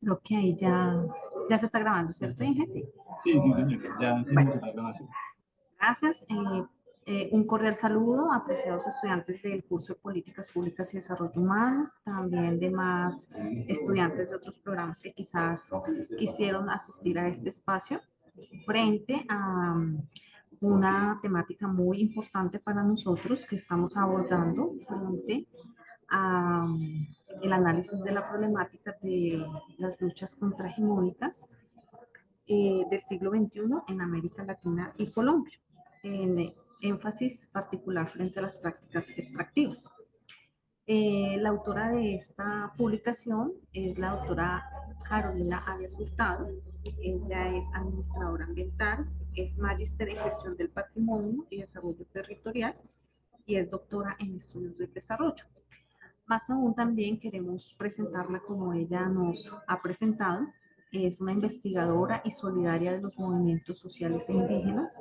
Creo que ahí ya se está grabando, ¿cierto, Inge? Sí. Sí, sí, señor. Ya se Bueno, inició la grabación. gracias. Un cordial saludo a apreciados estudiantes del curso de Políticas Públicas y Desarrollo Humano, también demás estudiantes de otros programas que quizás quisieron asistir a este espacio frente a una temática muy importante para nosotros que estamos abordando frente a el análisis de la problemática de las luchas contrahegemónicas del siglo XXI en América Latina y Colombia, en énfasis particular frente a las prácticas extractivas. La autora de esta publicación es la doctora Carolina Arias Hurtado. Ella es administradora ambiental, es magíster en gestión del patrimonio y desarrollo territorial y es doctora en estudios del desarrollo. Más aún también queremos presentarla como ella nos ha presentado. Es una investigadora y solidaria de los movimientos sociales e indígenas.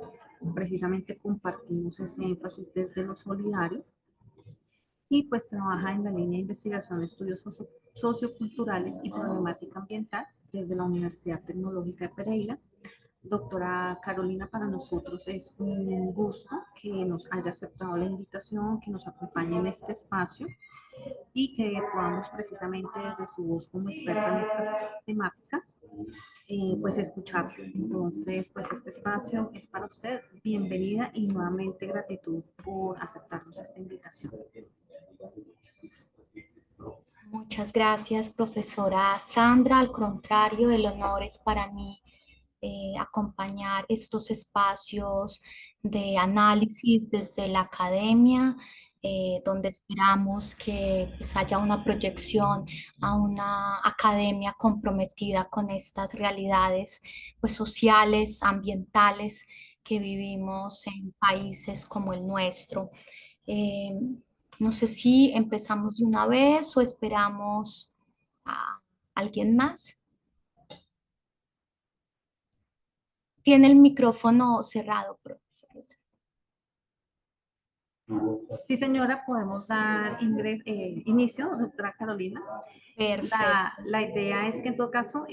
Precisamente compartimos ese énfasis desde lo solidario y pues trabaja en la línea de investigación de estudios socioculturales y problemática ambiental desde la Universidad Tecnológica de Pereira. Doctora Carolina, para nosotros es un gusto que nos haya aceptado la invitación, que nos acompañe en este espacio y que podamos precisamente desde su voz como experta en estas temáticas, pues escucharla. Entonces, pues este espacio es para usted. Bienvenida y nuevamente gratitud por aceptarnos esta invitación. Muchas gracias, profesora Sandra. Al contrario, el honor es para mí acompañar estos espacios de análisis desde la academia, donde esperamos que pues, haya una proyección a una academia comprometida con estas realidades pues, sociales, ambientales que vivimos en países como el nuestro. Eh, no sé si empezamos de una vez o esperamos a alguien más. Tiene el micrófono cerrado, profe. Sí, señora, podemos dar inicio, doctora Carolina. Perfecto. La idea es que en todo caso,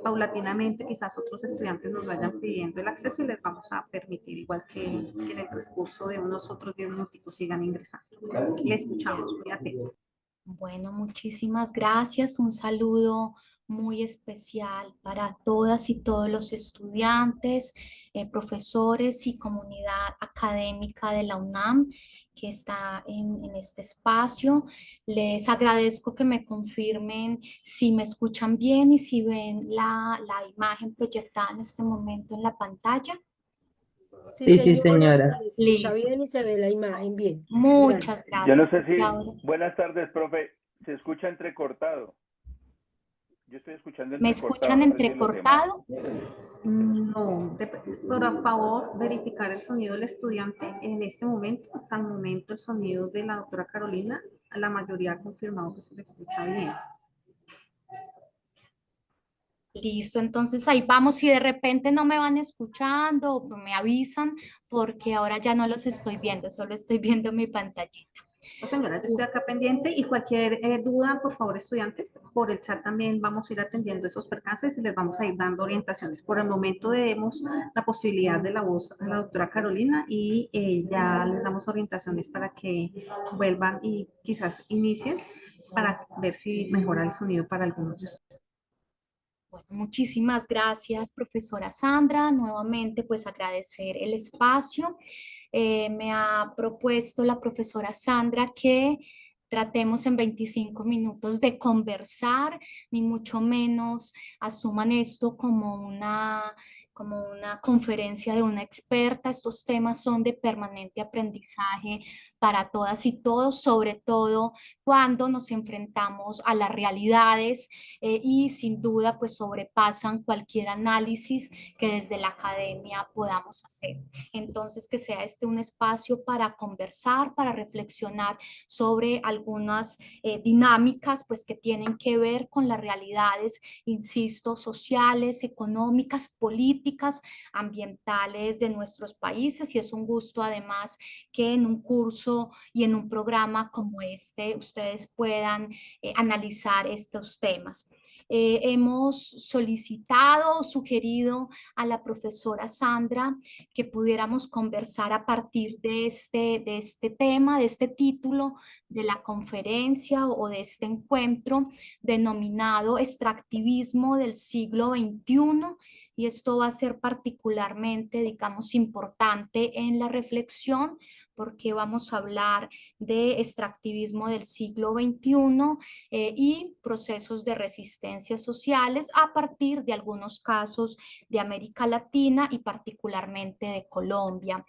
paulatinamente, quizás otros estudiantes nos vayan pidiendo el acceso y les vamos a permitir, igual que en el transcurso de unos otros 10 minuticos, sigan ingresando. Le escuchamos, muy atentos. Bueno, muchísimas gracias. Un saludo muy especial para todas y todos los estudiantes, profesores y comunidad académica de la UNAM que está en este espacio. Les agradezco que me confirmen si me escuchan bien y si ven la imagen proyectada en este momento en la pantalla. Sí, Sí, sí, señora, señora. se escucha Listo. bien y se ve la imagen bien. Muchas Gracias. Yo no gracias. sé Y si, ahora, buenas tardes, profe, se escucha entrecortado. Yo estoy escuchando ¿me entrecortado, escuchan no sé si los demás. entrecortado? No, por favor, verificar el sonido del estudiante. En este momento, hasta el momento, el sonido de la doctora Carolina, la mayoría ha confirmado que se le escucha bien. Listo, entonces ahí vamos. Si de repente no me van escuchando o me avisan, porque ahora ya no los estoy viendo, solo estoy viendo mi pantallita. No, señora, yo estoy acá pendiente y cualquier duda, por favor, estudiantes, por el chat también vamos a ir atendiendo esos percances y les vamos a ir dando orientaciones. Por el momento demos la posibilidad de la voz a la doctora Carolina y ya les damos orientaciones para que vuelvan y quizás inicien para ver si mejora el sonido para algunos de ustedes. Bueno, muchísimas gracias, profesora Sandra. Nuevamente, pues agradecer el espacio. Me ha propuesto la profesora Sandra que tratemos en 25 minutos de conversar, ni mucho menos asuman esto como una conferencia de una experta. Estos temas son de permanente aprendizaje para todas y todos, sobre todo cuando nos enfrentamos a las realidades y sin duda pues sobrepasan cualquier análisis que desde la academia podamos hacer. Entonces, que sea este un espacio para conversar, para reflexionar sobre algunas dinámicas pues que tienen que ver con las realidades, insisto, sociales, económicas, políticas, ambientales de nuestros países, y es un gusto además que en un curso curso y en un programa como este ustedes puedan analizar estos temas. Hemos solicitado, sugerido a la profesora Sandra que pudiéramos conversar a partir de este tema, de este título de la conferencia o de este encuentro denominado Extractivismo del siglo XXI, y esto va a ser particularmente, digamos, importante en la reflexión porque vamos a hablar de extractivismo del siglo XXI y procesos de resistencia sociales a partir de algunos casos de América Latina y particularmente de Colombia.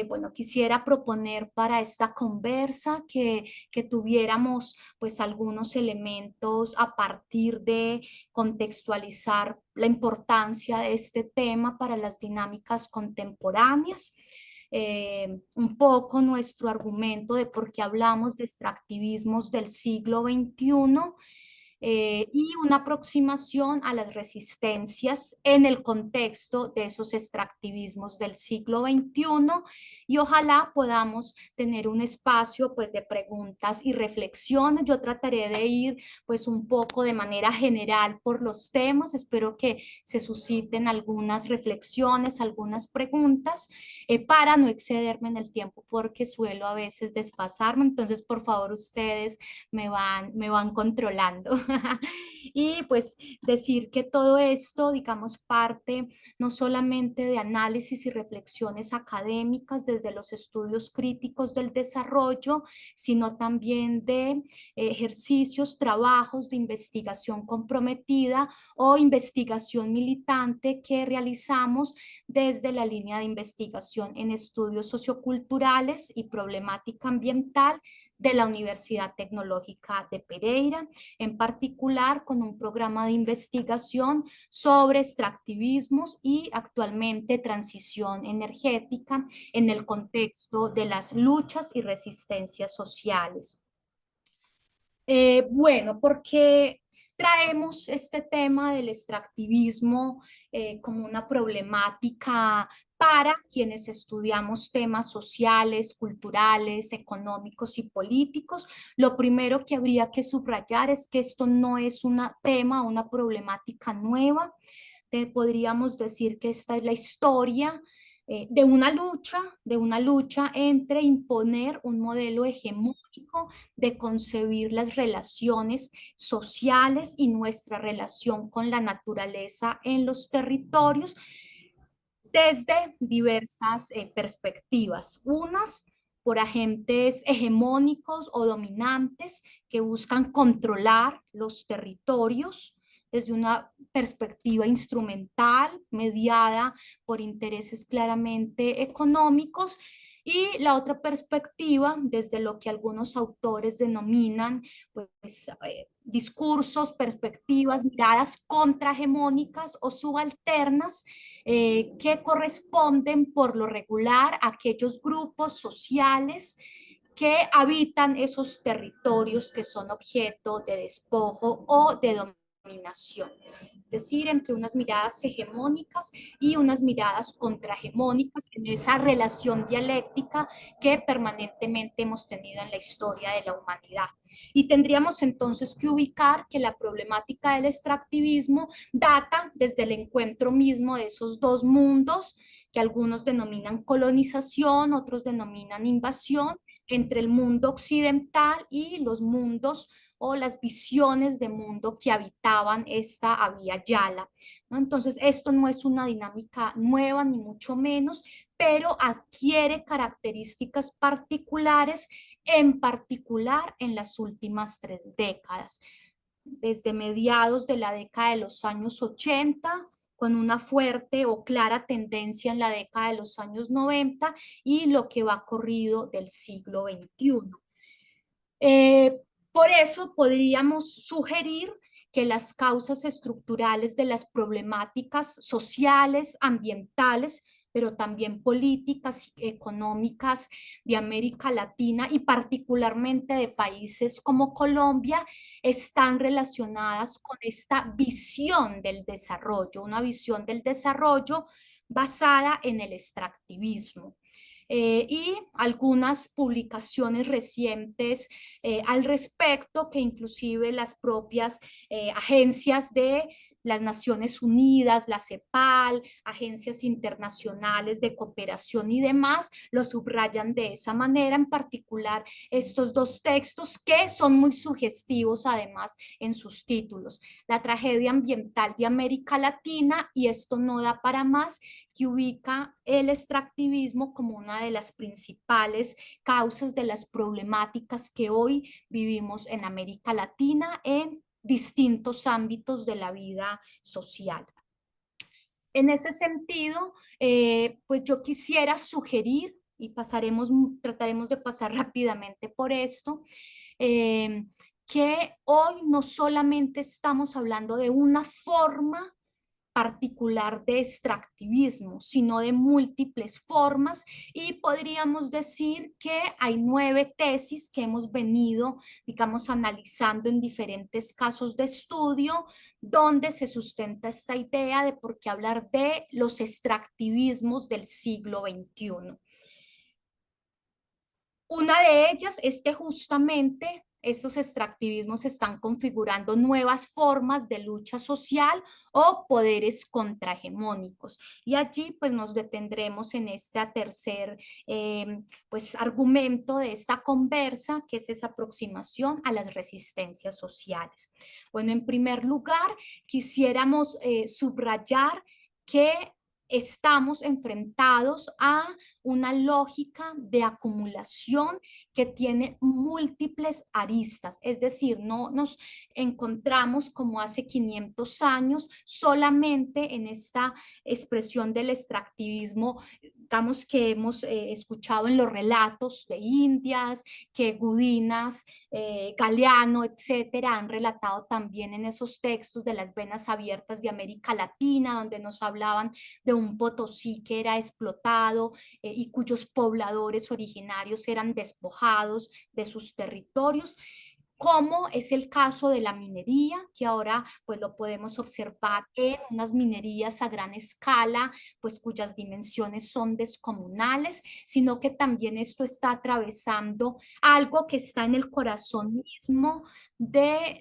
Bueno, quisiera proponer para esta conversa que tuviéramos pues algunos elementos a partir de contextualizar la importancia de este tema para las dinámicas contemporáneas. Un poco nuestro argumento de por qué hablamos de extractivismos del siglo XXI y una aproximación a las resistencias en el contexto de esos extractivismos del siglo XXI, y ojalá podamos tener un espacio pues de preguntas y reflexiones. Yo trataré de ir pues un poco de manera general por los temas, espero que se susciten algunas reflexiones, algunas preguntas para no excederme en el tiempo porque suelo a veces desfasarme, entonces por favor ustedes me van controlando. Y pues decir que todo esto, digamos, parte no solamente de análisis y reflexiones académicas desde los estudios críticos del desarrollo, sino también de ejercicios, trabajos de investigación comprometida o investigación militante que realizamos desde la línea de investigación en estudios socioculturales y problemática ambiental de la Universidad Tecnológica de Pereira, en particular con un programa de investigación sobre extractivismos y actualmente transición energética en el contexto de las luchas y resistencias sociales. Bueno, porque traemos este tema del extractivismo como una problemática para quienes estudiamos temas sociales, culturales, económicos y políticos. Lo primero que habría que subrayar es que esto no es un tema, una problemática nueva. Podríamos decir que esta es la historia de una lucha entre imponer un modelo hegemónico de concebir las relaciones sociales y nuestra relación con la naturaleza en los territorios desde diversas perspectivas. Unas por agentes hegemónicos o dominantes que buscan controlar los territorios desde una perspectiva instrumental, mediada por intereses claramente económicos, y la otra perspectiva desde lo que algunos autores denominan pues, discursos, perspectivas, miradas contrahegemónicas o subalternas que corresponden por lo regular a aquellos grupos sociales que habitan esos territorios que son objeto de despojo o de dominación. Es decir, entre unas miradas hegemónicas y unas miradas contrahegemónicas en esa relación dialéctica que permanentemente hemos tenido en la historia de la humanidad. Y tendríamos entonces que ubicar que la problemática del extractivismo data desde el encuentro mismo de esos dos mundos, que algunos denominan colonización, otros denominan invasión, entre el mundo occidental y los mundos o las visiones de mundo que habitaban esta Abya Yala, ¿no? Entonces, esto no es una dinámica nueva, ni mucho menos, pero adquiere características particulares, en particular en las últimas 3 décadas. Desde mediados de la década de los años 80, con una fuerte o clara tendencia en la década de los años 90 y lo que va corrido del siglo XXI. Por eso podríamos sugerir que las causas estructurales de las problemáticas sociales, ambientales, pero también políticas y económicas de América Latina y particularmente de países como Colombia están relacionadas con esta visión del desarrollo, una visión del desarrollo basada en el extractivismo. y algunas publicaciones recientes al respecto, que inclusive las propias agencias de las Naciones Unidas, la CEPAL, agencias internacionales de cooperación y demás, lo subrayan de esa manera, en particular estos dos textos que son muy sugestivos además en sus títulos. La tragedia ambiental de América Latina, y esto no da para más, que ubica el extractivismo como una de las principales causas de las problemáticas que hoy vivimos en América Latina en distintos ámbitos de la vida social. En ese sentido, pues yo quisiera sugerir, y trataremos de pasar rápidamente por esto, que hoy no solamente estamos hablando de una forma particular de extractivismo, sino de múltiples formas, y podríamos decir que hay 9 tesis que hemos venido, digamos, analizando en diferentes casos de estudio, donde se sustenta esta idea de por qué hablar de los extractivismos del siglo XXI. Una de ellas es que justamente estos extractivismos están configurando nuevas formas de lucha social o poderes contrahegemónicos. Y allí pues nos detendremos en este tercer pues, argumento de esta conversa, que es esa aproximación a las resistencias sociales. Bueno, en primer lugar, quisiéramos subrayar que estamos enfrentados a una lógica de acumulación que tiene múltiples aristas, es decir, no nos encontramos como hace 500 años solamente en esta expresión del extractivismo, digamos, que hemos escuchado en los relatos de Indias, que Gudinas, Galeano, etcétera, han relatado también en esos textos de las venas abiertas de América Latina, donde nos hablaban de un Potosí que era explotado y cuyos pobladores originarios eran despojados de sus territorios, como es el caso de la minería, que ahora pues lo podemos observar en unas minerías a gran escala, pues cuyas dimensiones son descomunales, sino que también esto está atravesando algo que está en el corazón mismo de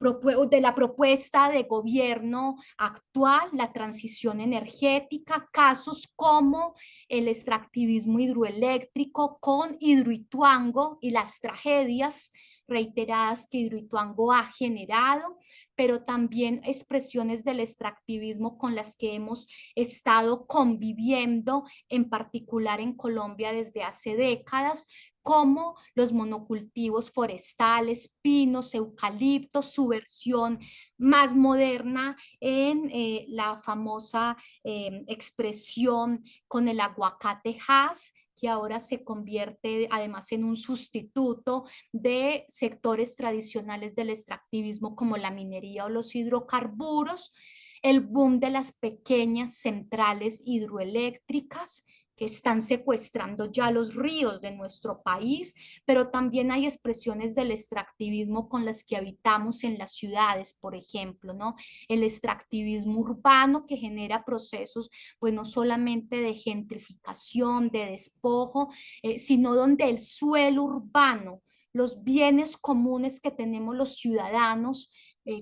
de la propuesta de gobierno actual, la transición energética, casos como el extractivismo hidroeléctrico con Hidroituango y las tragedias reiteradas que Hidroituango ha generado, pero también expresiones del extractivismo con las que hemos estado conviviendo, en particular en Colombia desde hace décadas, como los monocultivos forestales, pinos, eucaliptos, su versión más moderna en la famosa expresión con el aguacate Hass, que ahora se convierte además en un sustituto de sectores tradicionales del extractivismo como la minería o los hidrocarburos, el boom de las pequeñas centrales hidroeléctricas que están secuestrando ya los ríos de nuestro país, pero también hay expresiones del extractivismo con las que habitamos en las ciudades, por ejemplo, ¿no? El extractivismo urbano que genera procesos, pues no solamente de gentrificación, de despojo, sino donde el suelo urbano, los bienes comunes que tenemos los ciudadanos,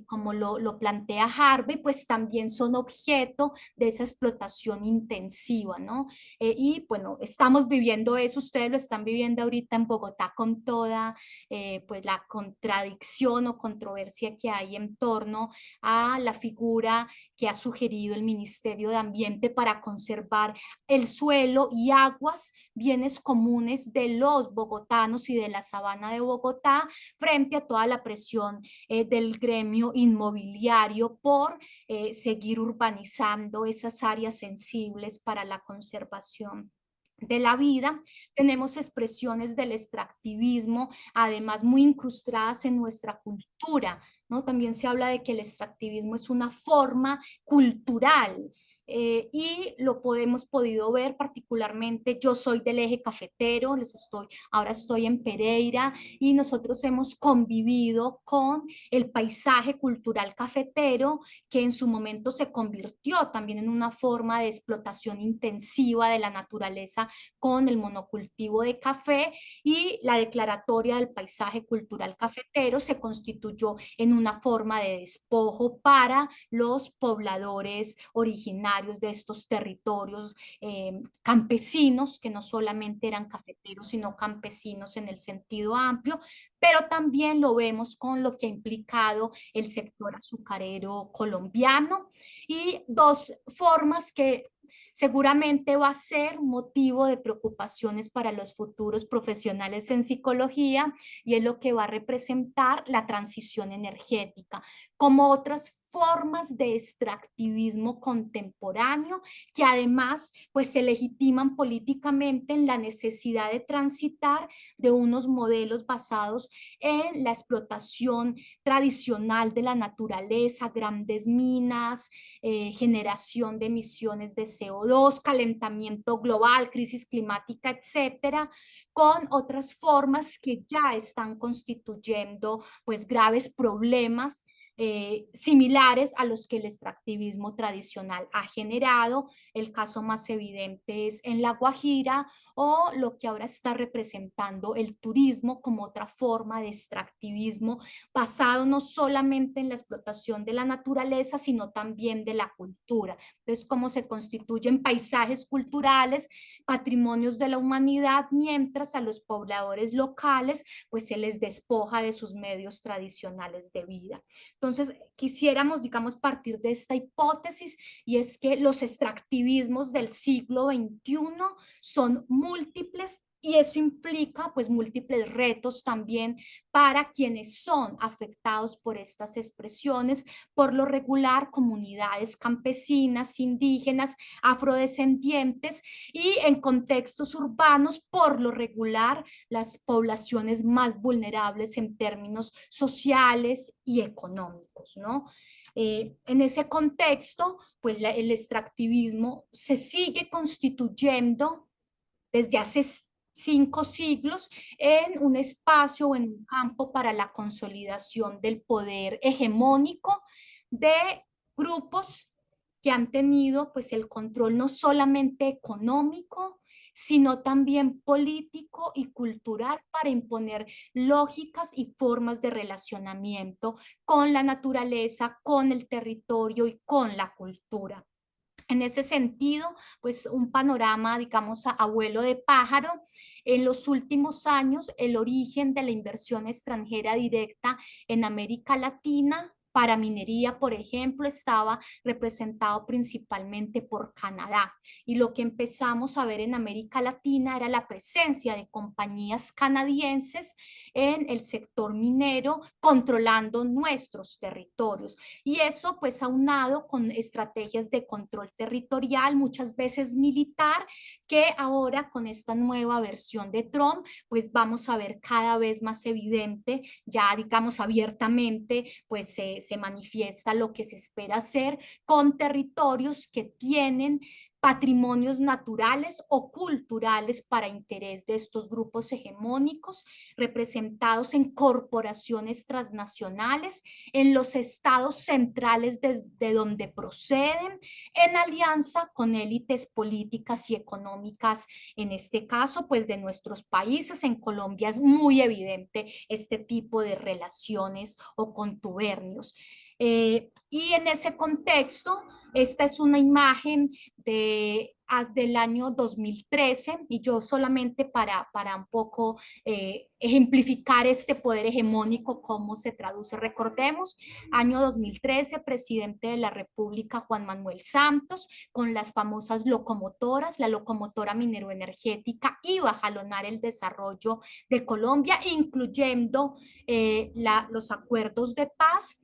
como lo plantea Harvey, pues también son objeto de esa explotación intensiva, ¿no? Y bueno, estamos viviendo eso, ustedes lo están viviendo ahorita en Bogotá con toda pues la contradicción o controversia que hay en torno a la figura que ha sugerido el Ministerio de Ambiente para conservar el suelo y aguas, bienes comunes de los bogotanos y de la sabana de Bogotá, frente a toda la presión del gremio inmobiliario por seguir urbanizando esas áreas sensibles para la conservación de la vida. Tenemos expresiones del extractivismo, además muy incrustadas en nuestra cultura, ¿no? También se habla de que el extractivismo es una forma cultural, y lo hemos podido ver particularmente. Yo soy del eje cafetero, ahora estoy en Pereira y nosotros hemos convivido con el paisaje cultural cafetero, que en su momento se convirtió también en una forma de explotación intensiva de la naturaleza con el monocultivo de café, y la declaratoria del paisaje cultural cafetero se constituyó en una forma de despojo para los pobladores originarios de estos territorios, campesinos, que no solamente eran cafeteros, sino campesinos en el sentido amplio, pero también lo vemos con lo que ha implicado el sector azucarero colombiano, y dos formas que seguramente va a ser motivo de preocupaciones para los futuros profesionales en psicología, y es lo que va a representar la transición energética, como otras formas de extractivismo contemporáneo que además pues se legitiman políticamente en la necesidad de transitar de unos modelos basados en la explotación tradicional de la naturaleza, grandes minas, generación de emisiones de CO2, calentamiento global, crisis climática, etcétera, con otras formas que ya están constituyendo pues graves problemas similares a los que el extractivismo tradicional ha generado. El caso más evidente es en La Guajira, o lo que ahora está representando el turismo como otra forma de extractivismo basado no solamente en la explotación de la naturaleza, sino también de la cultura. Entonces, cómo se constituyen paisajes culturales, patrimonios de la humanidad, mientras a los pobladores locales pues se les despoja de sus medios tradicionales de vida. Entonces, quisiéramos, digamos, partir de esta hipótesis, y es que los extractivismos del siglo XXI son múltiples, y eso implica pues múltiples retos también para quienes son afectados por estas expresiones, por lo regular comunidades campesinas, indígenas, afrodescendientes, y en contextos urbanos, por lo regular las poblaciones más vulnerables en términos sociales y económicos, ¿no? En ese contexto, pues el extractivismo se sigue constituyendo desde hace 5 siglos en un espacio o en un campo para la consolidación del poder hegemónico de grupos que han tenido pues el control no solamente económico, sino también político y cultural, para imponer lógicas y formas de relacionamiento con la naturaleza, con el territorio y con la cultura. En ese sentido, pues un panorama, digamos, abuelo de pájaro. En los últimos años, el origen de la inversión extranjera directa en América Latina para minería, por ejemplo, estaba representado principalmente por Canadá. Y lo que empezamos a ver en América Latina era la presencia de compañías canadienses en el sector minero, controlando nuestros territorios. Y eso pues aunado con estrategias de control territorial, muchas veces militar, que ahora con esta nueva versión de Trump pues vamos a ver cada vez más evidente, ya digamos abiertamente, pues se manifiesta lo que se espera hacer con territorios que tienen patrimonios naturales o culturales para interés de estos grupos hegemónicos, representados en corporaciones transnacionales, en los estados centrales desde donde proceden, en alianza con élites políticas y económicas, en este caso, pues de nuestros países. En Colombia es muy evidente este tipo de relaciones o contubernios. Y en ese contexto, esta es una imagen del año 2013, y yo solamente para un poco ejemplificar este poder hegemónico, cómo se traduce. Recordemos, año 2013, presidente de la República Juan Manuel Santos, con las famosas locomotoras. La locomotora mineroenergética iba a jalonar el desarrollo de Colombia, incluyendo los acuerdos de paz,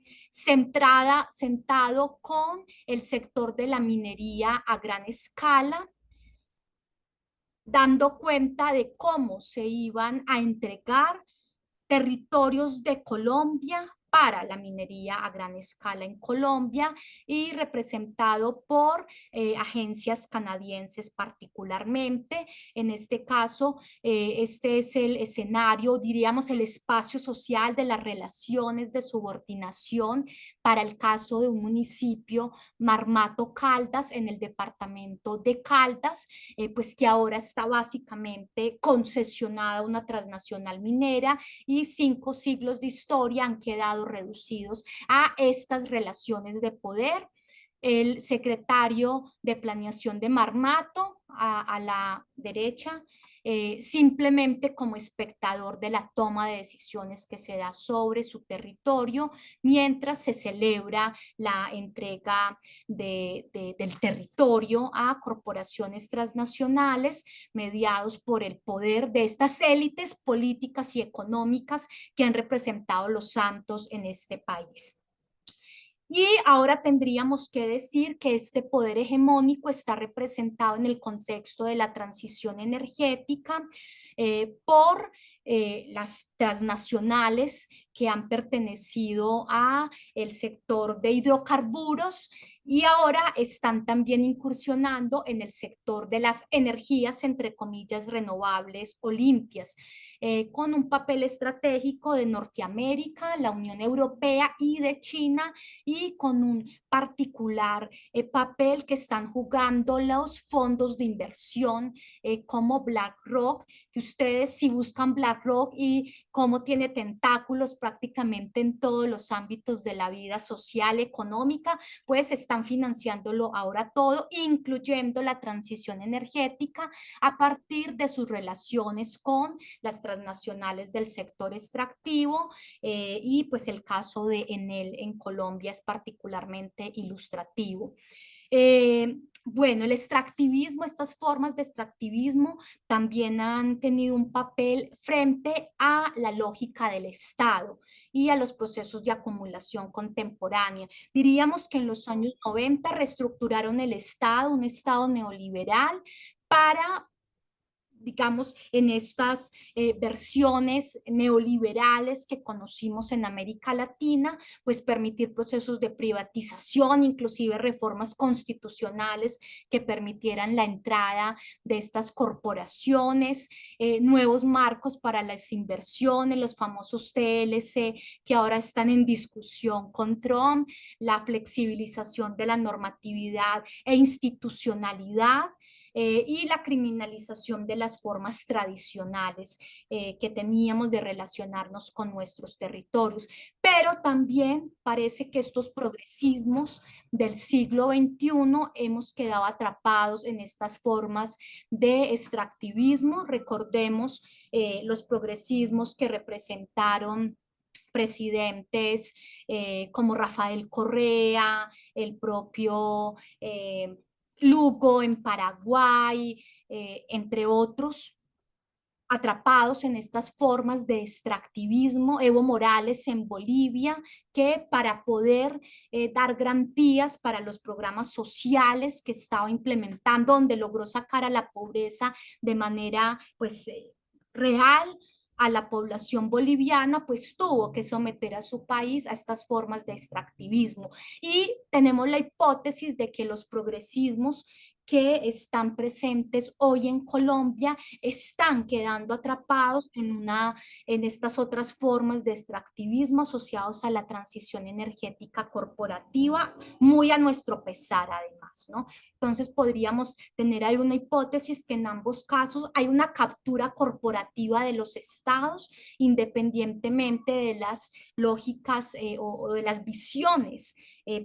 sentado con el sector de la minería a gran escala, dando cuenta de cómo se iban a entregar territorios de Colombia para la minería a gran escala en Colombia y representado por agencias canadienses particularmente. En este caso, este es el escenario, diríamos el espacio social de las relaciones de subordinación para el caso de un municipio, Marmato Caldas, en el departamento de Caldas, pues que ahora está básicamente concesionada a una transnacional minera y 5 siglos de historia han quedado reducidos a estas relaciones de poder. El secretario de planeación de Marmato, a la derecha, simplemente como espectador de la toma de decisiones que se da sobre su territorio, mientras se celebra la entrega del territorio a corporaciones transnacionales mediados por el poder de estas élites políticas y económicas que han representado los santos en este país. Y ahora tendríamos que decir que este poder hegemónico está representado en el contexto de la transición energética por las transnacionales que han pertenecido a el sector de hidrocarburos y ahora están también incursionando en el sector de las energías, entre comillas, renovables o limpias, con un papel estratégico de Norteamérica, la Unión Europea y de China, y con un particular papel que están jugando los fondos de inversión como BlackRock, que ustedes si buscan BlackRock y cómo tiene tentáculos prácticamente en todos los ámbitos de la vida social, económica, pues están financiándolo ahora todo, incluyendo la transición energética a partir de sus relaciones con las transnacionales del sector extractivo y pues el caso de Enel en Colombia es particularmente ilustrativo. Bueno, el extractivismo, estas formas de extractivismo también han tenido un papel frente a la lógica del Estado y a los procesos de acumulación contemporánea. Diríamos que en los años 90 reestructuraron el Estado, un Estado neoliberal, para digamos, en estas versiones neoliberales que conocimos en América Latina, pues permitir procesos de privatización, inclusive reformas constitucionales que permitieran la entrada de estas corporaciones, nuevos marcos para las inversiones, los famosos TLC que ahora están en discusión con Trump, la flexibilización de la normatividad e institucionalidad, y la criminalización de las formas tradicionales que teníamos de relacionarnos con nuestros territorios. Pero también parece que estos progresismos del siglo XXI hemos quedado atrapados en estas formas de extractivismo. Recordemos los progresismos que representaron presidentes como Rafael Correa, el propio Lugo en Paraguay, entre otros, atrapados en estas formas de extractivismo, Evo Morales en Bolivia, que para poder dar garantías para los programas sociales que estaba implementando, donde logró sacar a la pobreza de manera pues real a la población boliviana, pues tuvo que someter a su país a estas formas de extractivismo. Y tenemos la hipótesis de que los progresismos que están presentes hoy en Colombia están quedando atrapados en estas otras formas de extractivismo asociados a la transición energética corporativa, muy a nuestro pesar además, ¿no? Entonces podríamos tener ahí una hipótesis que en ambos casos hay una captura corporativa de los estados, independientemente de las lógicas o de las visiones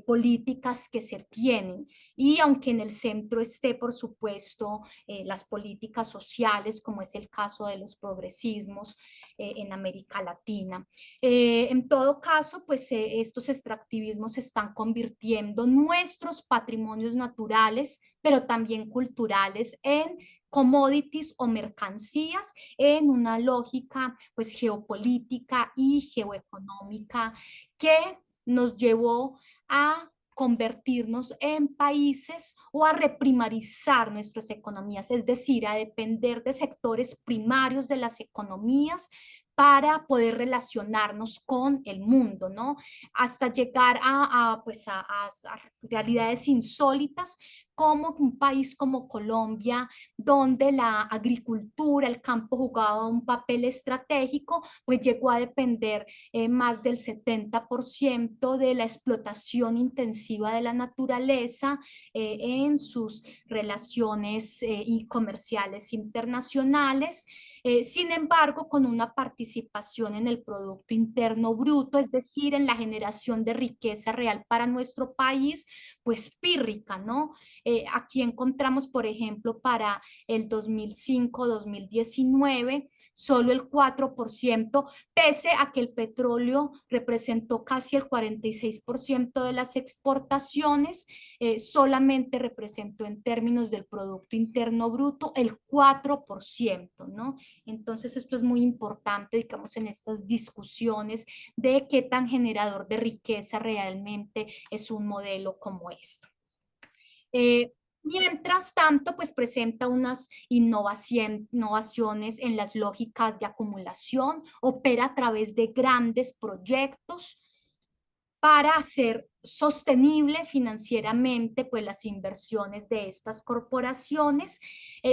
políticas que se tienen. Y aunque en el centro esté, por supuesto, las políticas sociales, como es el caso de los progresismos en América Latina. En todo caso, pues estos extractivismos se están convirtiendo nuestros patrimonios naturales, pero también culturales, en commodities o mercancías en una lógica pues geopolítica y geoeconómica que nos llevó a convertirnos en países o a reprimarizar nuestras economías, es decir, a depender de sectores primarios de las economías para poder relacionarnos con el mundo, ¿no? Hasta llegar a realidades insólitas, como un país como Colombia, donde la agricultura, el campo jugaba un papel estratégico, pues llegó a depender más del 70% de la explotación intensiva de la naturaleza en sus relaciones y comerciales internacionales. Sin embargo, con una participación en el Producto Interno Bruto, es decir, en la generación de riqueza real para nuestro país, pues pírrica, ¿no? Aquí encontramos, por ejemplo, para el 2005-2019, solo el 4%, pese a que el petróleo representó casi el 46% de las exportaciones, solamente representó en términos del Producto Interno Bruto el 4%, ¿no? Entonces esto es muy importante, digamos, en estas discusiones de qué tan generador de riqueza realmente es un modelo como esto. Mientras tanto, pues presenta unas innovaciones en las lógicas de acumulación, opera a través de grandes proyectos para hacer sostenible financieramente pues las inversiones de estas corporaciones.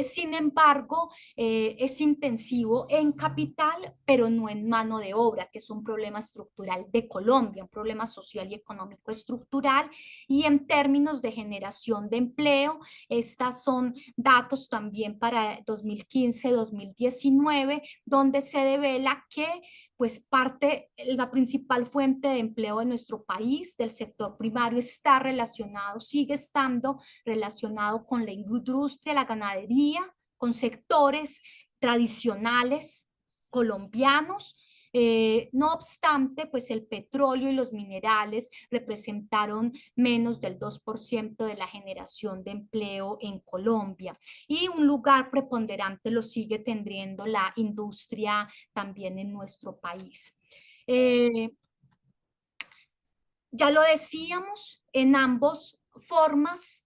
Sin embargo, es intensivo en capital, pero no en mano de obra, que es un problema estructural de Colombia, un problema social y económico estructural. Y en términos de generación de empleo, estas son datos también para 2015-2019, donde se devela que pues la principal fuente de empleo de nuestro país, del sector primario, está relacionado, sigue estando relacionado con la industria, la ganadería, con sectores tradicionales colombianos. No obstante, pues el petróleo y los minerales representaron menos del 2% de la generación de empleo en Colombia, y un lugar preponderante lo sigue teniendo la industria también en nuestro país. Ya lo decíamos, en ambos formas,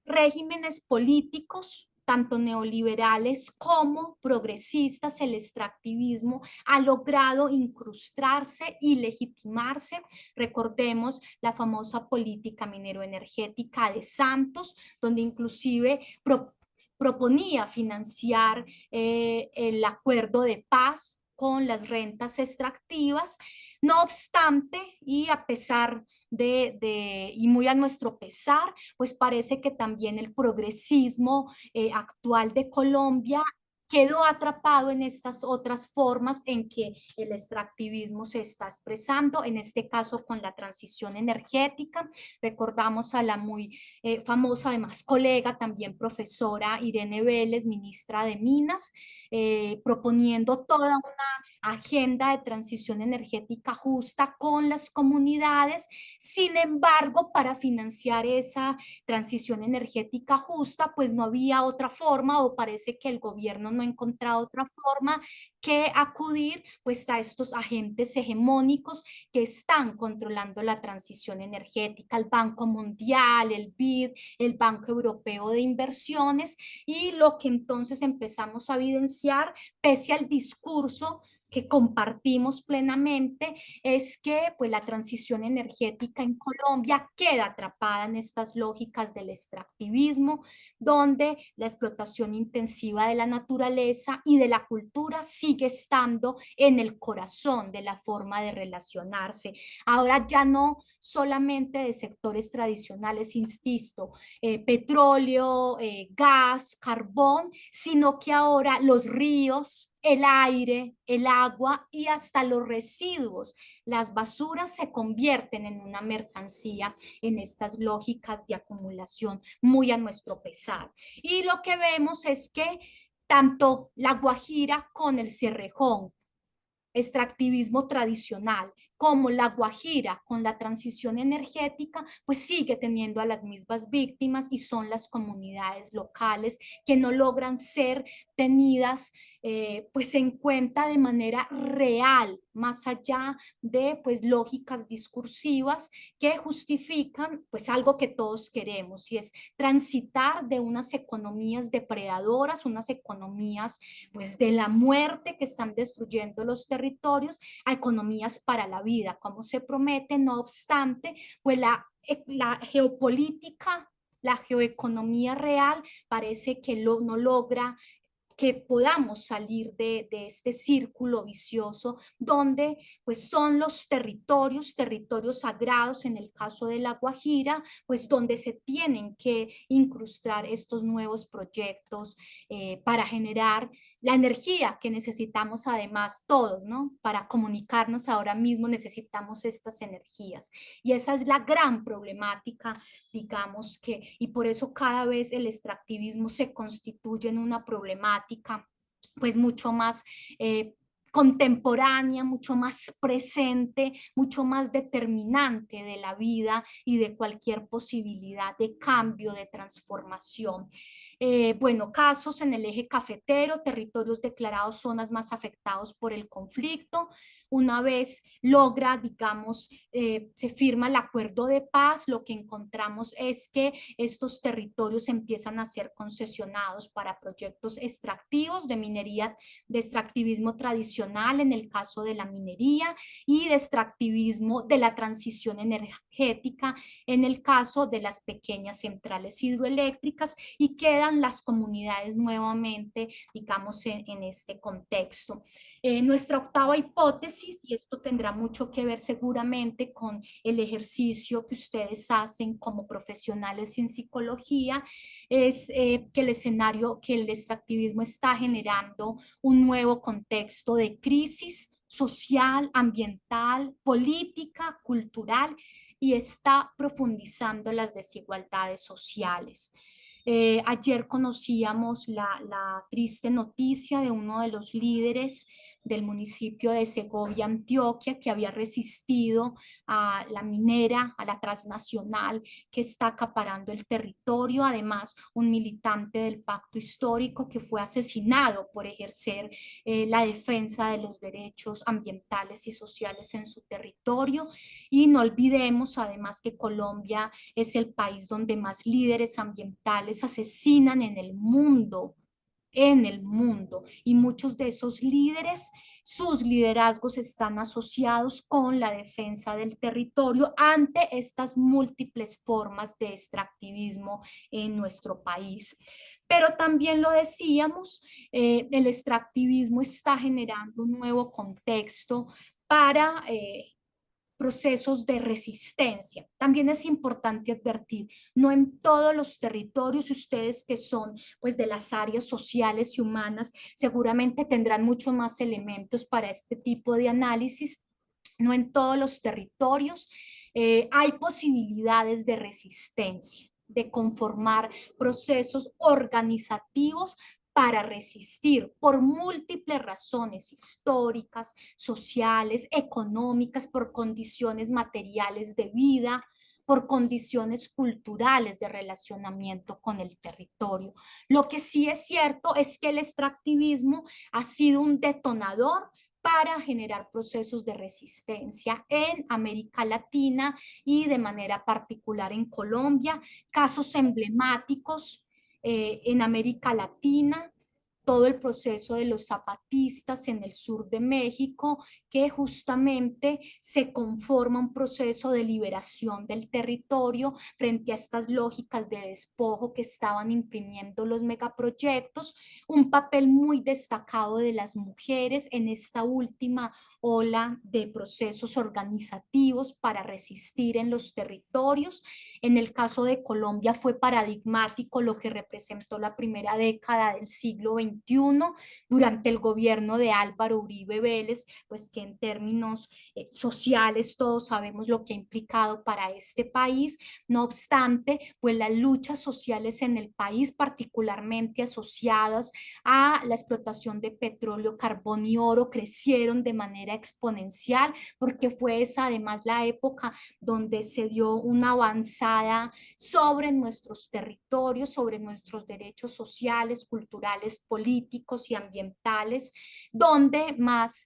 regímenes políticos, tanto neoliberales como progresistas, el extractivismo ha logrado incrustarse y legitimarse. Recordemos la famosa política minero-energética de Santos, donde inclusive proponía financiar el acuerdo de paz con las rentas extractivas. No obstante, y a pesar y muy a nuestro pesar, pues parece que también el progresismo actual de Colombia quedó atrapado en estas otras formas en que el extractivismo se está expresando, en este caso con la transición energética. Recordamos a la muy famosa, además colega, también profesora Irene Vélez, ministra de Minas, proponiendo toda una agenda de transición energética justa con las comunidades. Sin embargo, para financiar esa transición energética justa, pues no había otra forma, o parece que el gobierno no ha encontrado otra forma que acudir pues a estos agentes hegemónicos que están controlando la transición energética, el Banco Mundial, el BID, el Banco Europeo de Inversiones. Y lo que entonces empezamos a evidenciar, pese al discurso que compartimos plenamente, es que pues la transición energética en Colombia queda atrapada en estas lógicas del extractivismo, donde la explotación intensiva de la naturaleza y de la cultura sigue estando en el corazón de la forma de relacionarse. Ahora ya no solamente de sectores tradicionales, insisto, petróleo, gas, carbón, sino que ahora los ríos, el aire, el agua y hasta los residuos, las basuras, se convierten en una mercancía en estas lógicas de acumulación muy a nuestro pesar. Y lo que vemos es que tanto La Guajira con el Cerrejón, extractivismo tradicional, como La Guajira con la transición energética, pues sigue teniendo a las mismas víctimas y son las comunidades locales que no logran ser tenidas pues en cuenta de manera real, más allá de pues lógicas discursivas que justifican pues algo que todos queremos, y es transitar de unas economías depredadoras, unas economías pues de la muerte que están destruyendo los territorios, a economías para la vida, como se promete. No obstante, pues la geopolítica, la geoeconomía real parece que no logra que podamos salir de este círculo vicioso donde pues son los territorios sagrados, en el caso de La Guajira, pues donde se tienen que incrustar estos nuevos proyectos para generar la energía que necesitamos además todos, ¿no? Para comunicarnos ahora mismo necesitamos estas energías, y esa es la gran problemática, digamos que, y por eso cada vez el extractivismo se constituye en una problemática pues mucho más contemporánea, mucho más presente, mucho más determinante de la vida y de cualquier posibilidad de cambio, de transformación. Bueno, casos en el eje cafetero, territorios declarados zonas más afectados por el conflicto. Una vez logra, digamos, se firma el acuerdo de paz, lo que encontramos es que estos territorios empiezan a ser concesionados para proyectos extractivos de minería, de extractivismo tradicional en el caso de la minería, y de extractivismo de la transición energética en el caso de las pequeñas centrales hidroeléctricas, y quedan las comunidades nuevamente, digamos, en este contexto. Nuestra octava hipótesis, y esto tendrá mucho que ver seguramente con el ejercicio que ustedes hacen como profesionales en psicología, es que el escenario, que el extractivismo está generando un nuevo contexto de crisis social, ambiental, política, cultural, y está profundizando las desigualdades sociales. Ayer conocíamos la triste noticia de uno de los líderes del municipio de Segovia, Antioquia, que había resistido a la minera, a la transnacional que está acaparando el territorio. Además, un militante del pacto histórico que fue asesinado por ejercer la defensa de los derechos ambientales y sociales en su territorio. Y no olvidemos además que Colombia es el país donde más líderes ambientales asesinan en el mundo, y muchos de esos líderes, sus liderazgos están asociados con la defensa del territorio ante estas múltiples formas de extractivismo en nuestro país. Pero también lo decíamos, el extractivismo está generando un nuevo contexto para procesos de resistencia. También es importante advertir, no en todos los territorios, ustedes que son pues de las áreas sociales y humanas seguramente tendrán mucho más elementos para este tipo de análisis. No en todos los territorios hay posibilidades de resistencia, de conformar procesos organizativos para resistir por múltiples razones históricas, sociales, económicas, por condiciones materiales de vida, por condiciones culturales de relacionamiento con el territorio. Lo que sí es cierto es que el extractivismo ha sido un detonador para generar procesos de resistencia en América Latina y de manera particular en Colombia. Casos emblemáticos en América Latina, todo el proceso de los zapatistas en el sur de México, que justamente se conforma un proceso de liberación del territorio frente a estas lógicas de despojo que estaban imprimiendo los megaproyectos. Un papel muy destacado de las mujeres en esta última ola de procesos organizativos para resistir en los territorios. En el caso de Colombia fue paradigmático lo que representó la primera década del siglo XXI XXI, durante el gobierno de Álvaro Uribe Vélez, pues que en términos sociales todos sabemos lo que ha implicado para este país. No obstante, pues las luchas sociales en el país, particularmente asociadas a la explotación de petróleo, carbón y oro, crecieron de manera exponencial, porque fue esa además la época donde se dio una avanzada sobre nuestros territorios, sobre nuestros derechos sociales, culturales, políticos y ambientales, donde más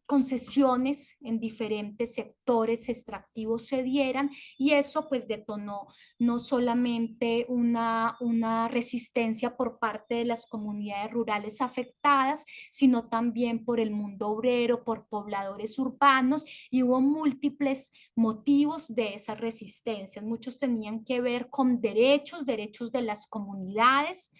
concesiones en diferentes sectores extractivos se dieran, y eso pues detonó no solamente una resistencia por parte de las comunidades rurales afectadas, sino también por el mundo obrero, por pobladores urbanos, y hubo múltiples motivos de esas resistencias. Muchos tenían que ver con derechos de las comunidades,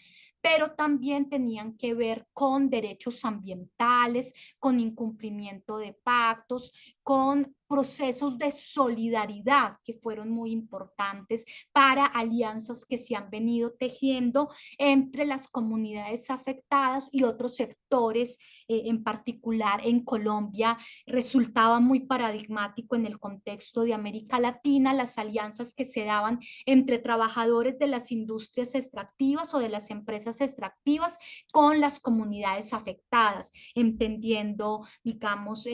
pero también tenían que ver con derechos ambientales, con incumplimiento de pactos, con procesos de solidaridad que fueron muy importantes para alianzas que se han venido tejiendo entre las comunidades afectadas y otros sectores, en particular en Colombia. Resultaba muy paradigmático en el contexto de América Latina las alianzas que se daban entre trabajadores de las industrias extractivas o de las empresas extractivas con las comunidades afectadas, entendiendo, digamos,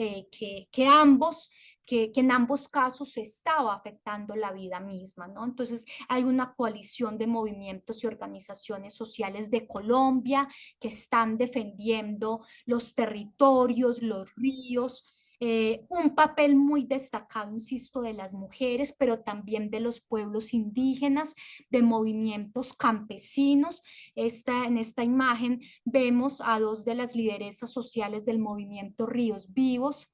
que en ambos casos se estaba afectando la vida misma, ¿no? Entonces hay una coalición de movimientos y organizaciones sociales de Colombia que están defendiendo los territorios, los ríos, un papel muy destacado, insisto, de las mujeres, pero también de los pueblos indígenas, de movimientos campesinos. En esta imagen vemos a dos de las lideresas sociales del movimiento Ríos Vivos,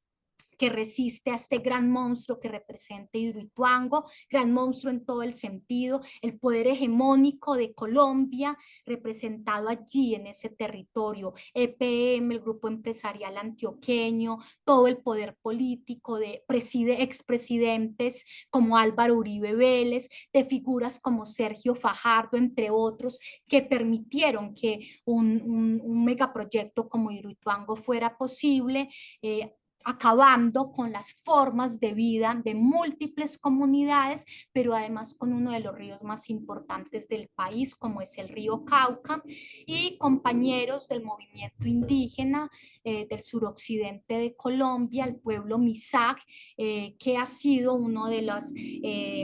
que resiste a este gran monstruo que representa Hidroituango, gran monstruo en todo el sentido, el poder hegemónico de Colombia representado allí en ese territorio, EPM, el grupo empresarial antioqueño, todo el poder político de expresidentes como Álvaro Uribe Vélez, de figuras como Sergio Fajardo, entre otros, que permitieron que un megaproyecto como Hidroituango fuera posible, acabando con las formas de vida de múltiples comunidades, pero además con uno de los ríos más importantes del país, como es el río Cauca, y compañeros del movimiento indígena del suroccidente de Colombia, el pueblo Misak, que ha sido uno de los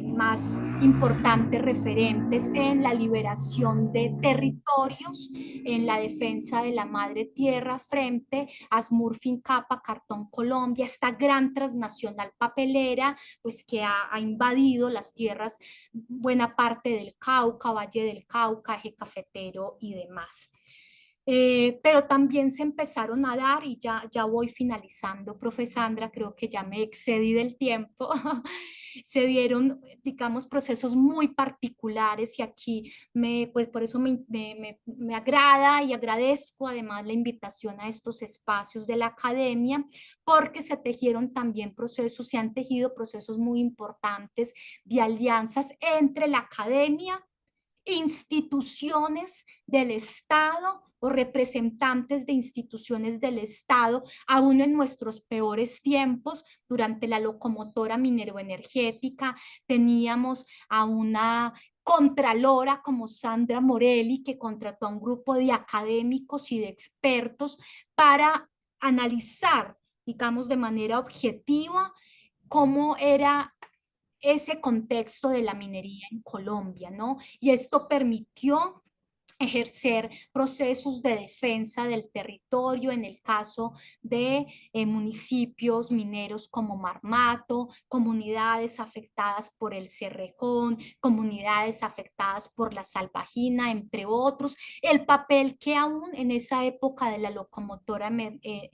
más importantes referentes en la liberación de territorios, en la defensa de la madre tierra frente a Smurfing-Kappa, Cartón Colombia, esta gran transnacional papelera, pues que ha invadido las tierras, buena parte del Cauca, Valle del Cauca, eje cafetero y demás. Pero también se empezaron a dar, y ya voy finalizando, profe Sandra, creo que ya me excedí del tiempo, se dieron, digamos, procesos muy particulares, y aquí pues por eso me agrada y agradezco además la invitación a estos espacios de la academia, porque se tejieron también procesos, se han tejido procesos muy importantes de alianzas entre la academia, instituciones del Estado o representantes de instituciones del Estado, aún en nuestros peores tiempos. Durante la locomotora mineroenergética teníamos a una contralora como Sandra Morelli, que contrató a un grupo de académicos y de expertos para analizar, digamos, de manera objetiva cómo era ese contexto de la minería en Colombia, ¿no? Y esto permitió ejercer procesos de defensa del territorio en el caso de municipios mineros como Marmato, comunidades afectadas por el Cerrejón, comunidades afectadas por la Salvajina, entre otros. El papel que aún en esa época de la locomotora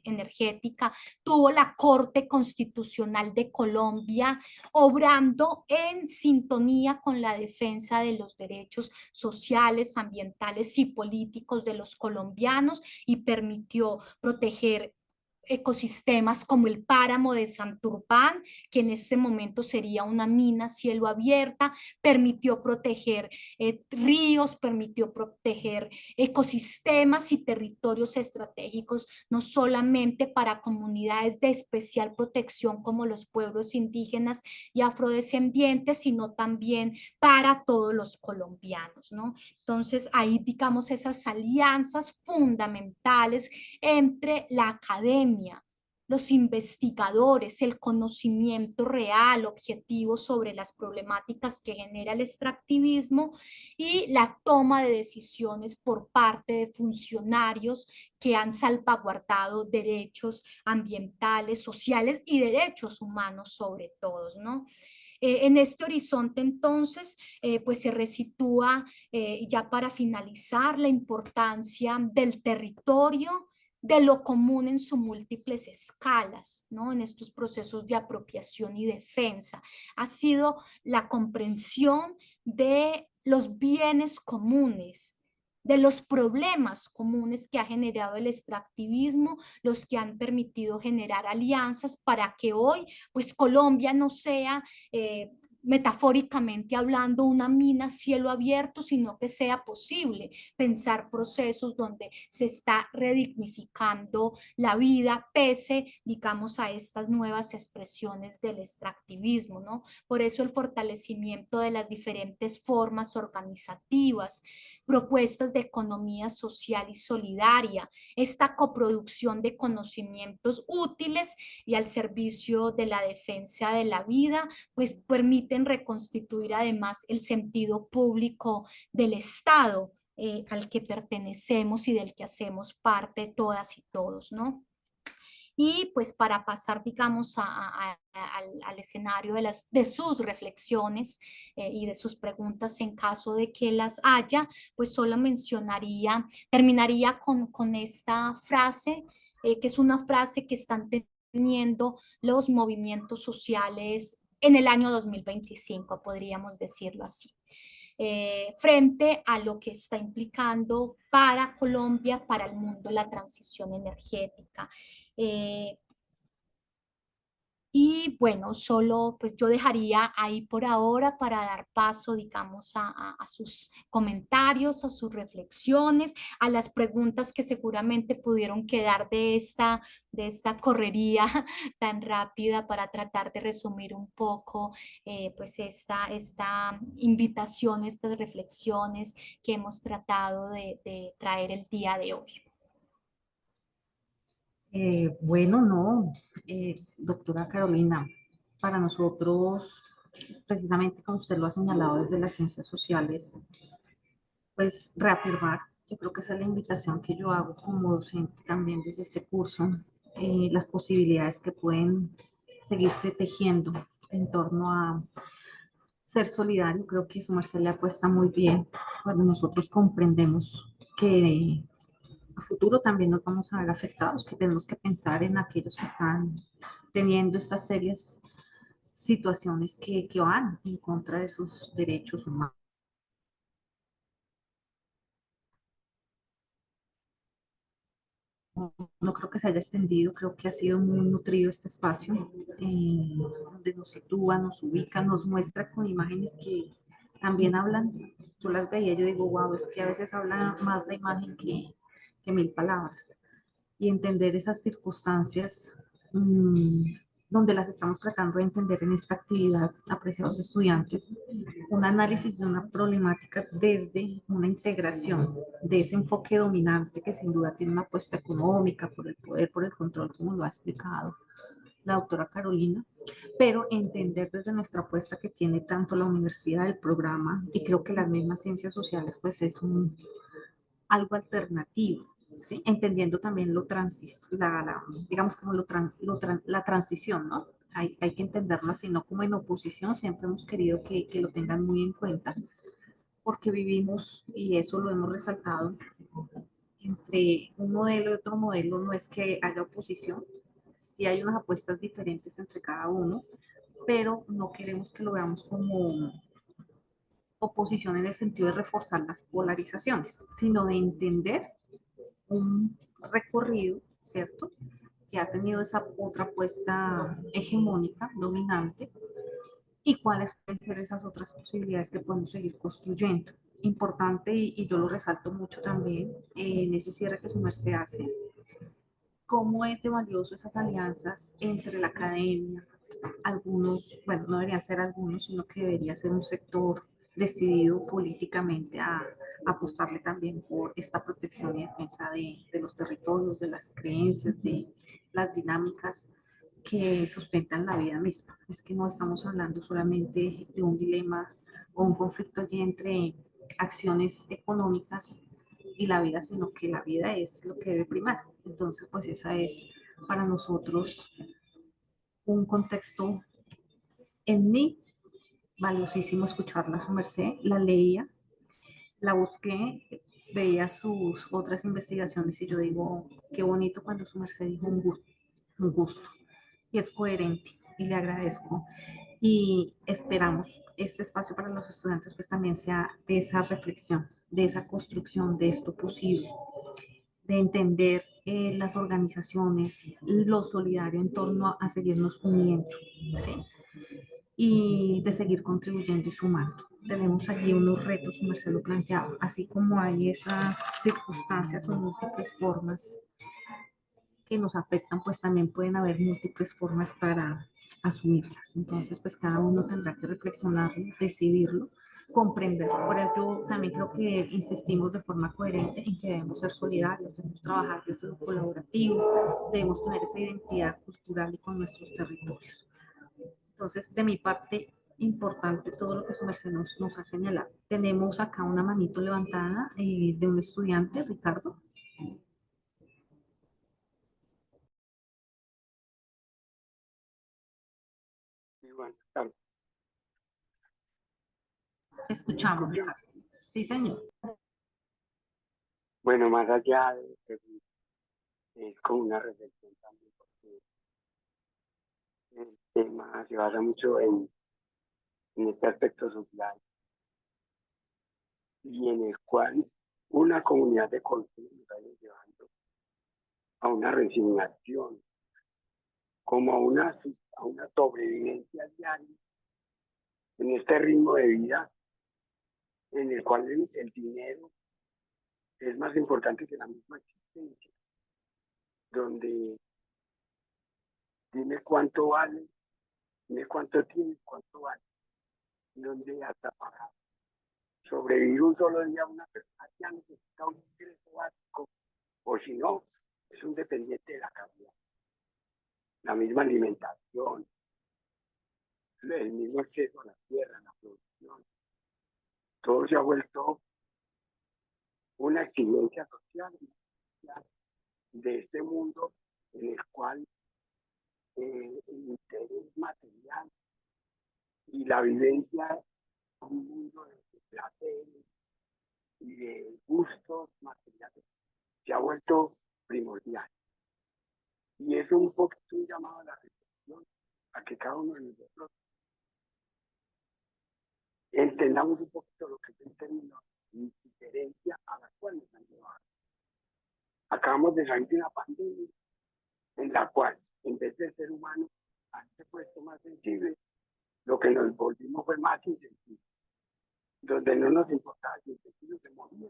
energética tuvo la Corte Constitucional de Colombia, obrando en sintonía con la defensa de los derechos sociales, ambientales y políticos de los colombianos, y permitió proteger ecosistemas como el páramo de Santurbán, que en ese momento sería una mina a cielo abierta, permitió proteger ríos, permitió proteger ecosistemas y territorios estratégicos, no solamente para comunidades de especial protección como los pueblos indígenas y afrodescendientes, sino también para todos los colombianos, ¿no? Entonces, ahí, digamos, esas alianzas fundamentales entre la academia, los investigadores, el conocimiento real, objetivo sobre las problemáticas que genera el extractivismo y la toma de decisiones por parte de funcionarios que han salvaguardado derechos ambientales, sociales y derechos humanos sobre todos, ¿no? En este horizonte, entonces, pues se resitúa, ya para finalizar, la importancia del territorio, de lo común en sus múltiples escalas, ¿no? En estos procesos de apropiación y defensa. Ha sido la comprensión de los bienes comunes, de los problemas comunes que ha generado el extractivismo, los que han permitido generar alianzas para que hoy, pues, Colombia no sea, metafóricamente hablando, una mina a cielo abierto, sino que sea posible pensar procesos donde se está redignificando la vida pese, digamos, a estas nuevas expresiones del extractivismo, ¿no? Por eso el fortalecimiento de las diferentes formas organizativas, propuestas de economía social y solidaria, esta coproducción de conocimientos útiles y al servicio de la defensa de la vida, pues permiten reconstituir además el sentido público del Estado, al que pertenecemos y del que hacemos parte todas y todos, ¿no? Y pues para pasar, digamos, al escenario de sus reflexiones y de sus preguntas en caso de que las haya, pues solo terminaría con esta frase, que es una frase que están teniendo los movimientos sociales en el año 2025, podríamos decirlo así. Frente a lo que está implicando para Colombia, para el mundo, la transición energética. Y bueno, solo pues yo dejaría ahí por ahora para dar paso, digamos, a sus comentarios, a sus reflexiones, a las preguntas que seguramente pudieron quedar de esta correría tan rápida para tratar de resumir un poco pues esta invitación, estas reflexiones que hemos tratado de traer el día de hoy. Bueno, no, doctora Carolina, para nosotros, precisamente como usted lo ha señalado desde las ciencias sociales, pues reafirmar, yo creo que esa es la invitación que yo hago como docente también desde este curso, las posibilidades que pueden seguirse tejiendo en torno a ser solidario. Creo que su merced le apuesta muy bien cuando nosotros comprendemos que a futuro también nos vamos a ver afectados, que tenemos que pensar en aquellos que están teniendo estas serias situaciones que van en contra de sus derechos humanos. No creo que se haya extendido, creo que ha sido muy nutrido este espacio, donde nos sitúa, nos ubica, nos muestra con imágenes que también hablan. Yo las veía, yo digo, wow, es que a veces habla más la imagen que mil palabras. Y entender esas circunstancias donde las estamos tratando de entender en esta actividad, apreciados estudiantes, un análisis de una problemática desde una integración de ese enfoque dominante que sin duda tiene una apuesta económica por el poder, por el control, como lo ha explicado la doctora Carolina, pero entender desde nuestra apuesta que tiene tanto la universidad, el programa, y creo que las mismas ciencias sociales, pues es algo alternativo, ¿sí? Entendiendo también digamos como la transición, ¿no? Hay que entenderlo así, no como en oposición, siempre hemos querido que lo tengan muy en cuenta, porque vivimos, y eso lo hemos resaltado, entre un modelo y otro modelo, no es que haya oposición, sí hay unas apuestas diferentes entre cada uno, pero no queremos que lo veamos como oposición en el sentido de reforzar las polarizaciones, sino de entender un recorrido, ¿cierto? que ha tenido esa otra apuesta hegemónica, dominante, y cuáles pueden ser esas otras posibilidades que podemos seguir construyendo. Importante, y yo lo resalto mucho también en ese cierre que su merced hace, cómo es de valioso esas alianzas entre la academia, algunos, bueno, no deberían ser algunos, sino que debería ser un sector decidido políticamente a apostarle también por esta protección y defensa de los territorios, de las creencias, de las dinámicas que sustentan la vida misma. Es que no estamos hablando solamente de un dilema o un conflicto allí entre acciones económicas y la vida, sino que la vida es lo que debe primar. Entonces, pues esa es para nosotros un contexto en mí valiosísimo escucharla, su merced. La leía, la busqué, veía sus otras investigaciones y yo digo, qué bonito cuando su merced dijo un gusto. Y es coherente y le agradezco. Y esperamos este espacio para los estudiantes pues también sea de esa reflexión, de esa construcción de esto posible, de entender las organizaciones, lo solidario en torno a seguirnos uniendo, ¿sí? Y de seguir contribuyendo y sumando. Tenemos allí unos retos, como Marcelo planteaba, así como hay esas circunstancias o múltiples formas que nos afectan, pues también pueden haber múltiples formas para asumirlas. Entonces, pues cada uno tendrá que reflexionarlo, decidirlo, comprender. Por eso yo también creo que insistimos de forma coherente en que debemos ser solidarios, debemos trabajar desde lo colaborativo, debemos tener esa identidad cultural y con nuestros territorios. Entonces, de mi parte, importante todo lo que su merced nos ha señalado. Tenemos acá una manito levantada de un estudiante, Ricardo. Sí, bueno, claro. Te escuchamos, Ricardo. Sí, señor. Bueno, más allá de que es como una reflexión también, porque el tema se basa mucho en este aspecto social y en el cual una comunidad de consumo nos ha ido llevando a una resignación, como a una sobrevivencia diaria en este ritmo de vida en el cual el dinero es más importante que la misma existencia, donde dime cuánto vale, dime cuánto tienes, cuánto vale, donde hasta para sobrevivir un solo día una persona ya necesita un ingreso básico, o si no, es un dependiente de la calidad, la misma alimentación, el mismo acceso a la tierra, la producción. Todo se ha vuelto una exigencia social de este mundo en el cual el interés material y la vivencia de un mundo de placer y de gustos materiales se ha vuelto primordial. Y es un poquito un llamado a la reflexión, a que cada uno de nosotros entendamos un poquito lo que es el término de indiferencia a la cual nos han llevado. Acabamos de salir de una pandemia en la cual, en vez de ser humano, a este puesto más sensible, lo que nos volvimos fue más insensible, donde no nos importaba si el vecino se moría.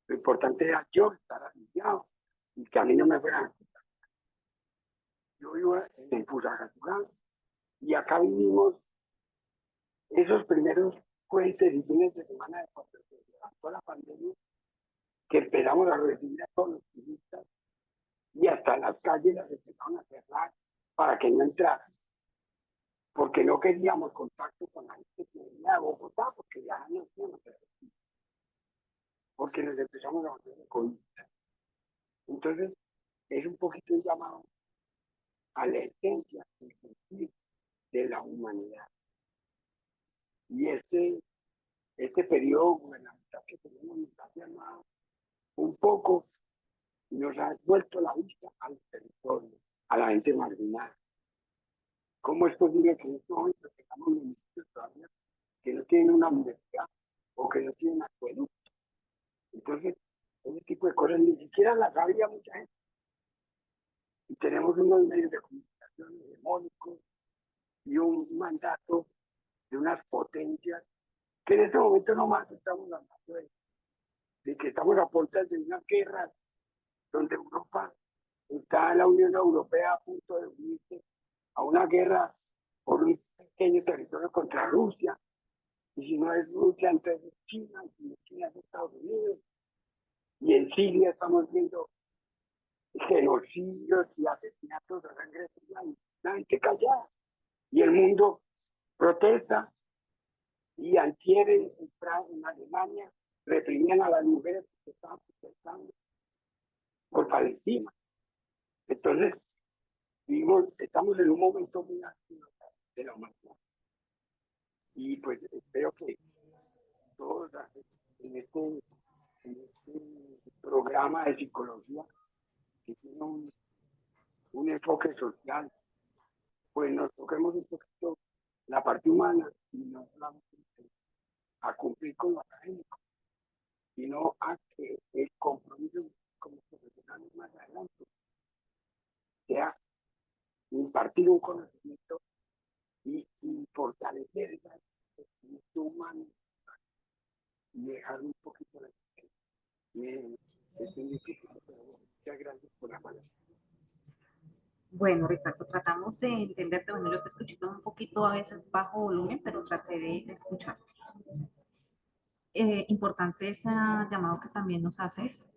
Lo importante era yo estar aliviado y que a mí no me fueran a quitar. Yo vivo en Fusagasugá y acá vivimos esos primeros jueves y fines de semana de cuando se levantó la pandemia, que empezamos a recibir a todos los turistas y hasta las calles las empezaron a cerrar para que no entraran, porque no queríamos contacto con la gente que venía de Bogotá, porque ya no teníamos que porque nos empezamos a volver egoístas. Entonces, es un poquito un llamado a la esencia, el sentido de la humanidad. Y este periodo gubernamental que tenemos nos ha llamado un poco, nos ha vuelto la vista al territorio, a la gente marginal. ¿Cómo es posible que en este momento tengamos municipios todavía que no tienen una universidad o que no tienen acueducto? Entonces, ese tipo de cosas ni siquiera las sabía mucha gente. Y tenemos unos medios de comunicación hegemónicos y un mandato de unas potencias que en este momento nomás estamos hablando de que estamos a puertas de una guerra donde Europa está la Unión Europea a punto de unirse a una guerra por un pequeño territorio contra Rusia, y si no es Rusia, entonces es China, y si no es China es Estados Unidos, y en Siria estamos viendo genocidios y asesinatos de sangre fría, y la gente callada, y el mundo protesta, y antier en Alemania reprimían a las mujeres que estaban protestando por Palestina. Entonces, estamos en un momento muy álgido de la humanidad. Y pues espero que todos en este programa de psicología que tiene un enfoque social, pues nos toquemos un poquito la parte humana y no solamente a cumplir con lo académico, sino a que el compromiso como profesionales más adelante sea impartir un conocimiento y fortalecer ese conocimiento humano y dejar un poquito de muchas gracias por la palabra. Bueno, Ricardo, tratamos de entenderte. Bueno, yo te escuché todo un poquito a veces bajo volumen, pero traté de escucharte. Importante ese llamado que también nos haces,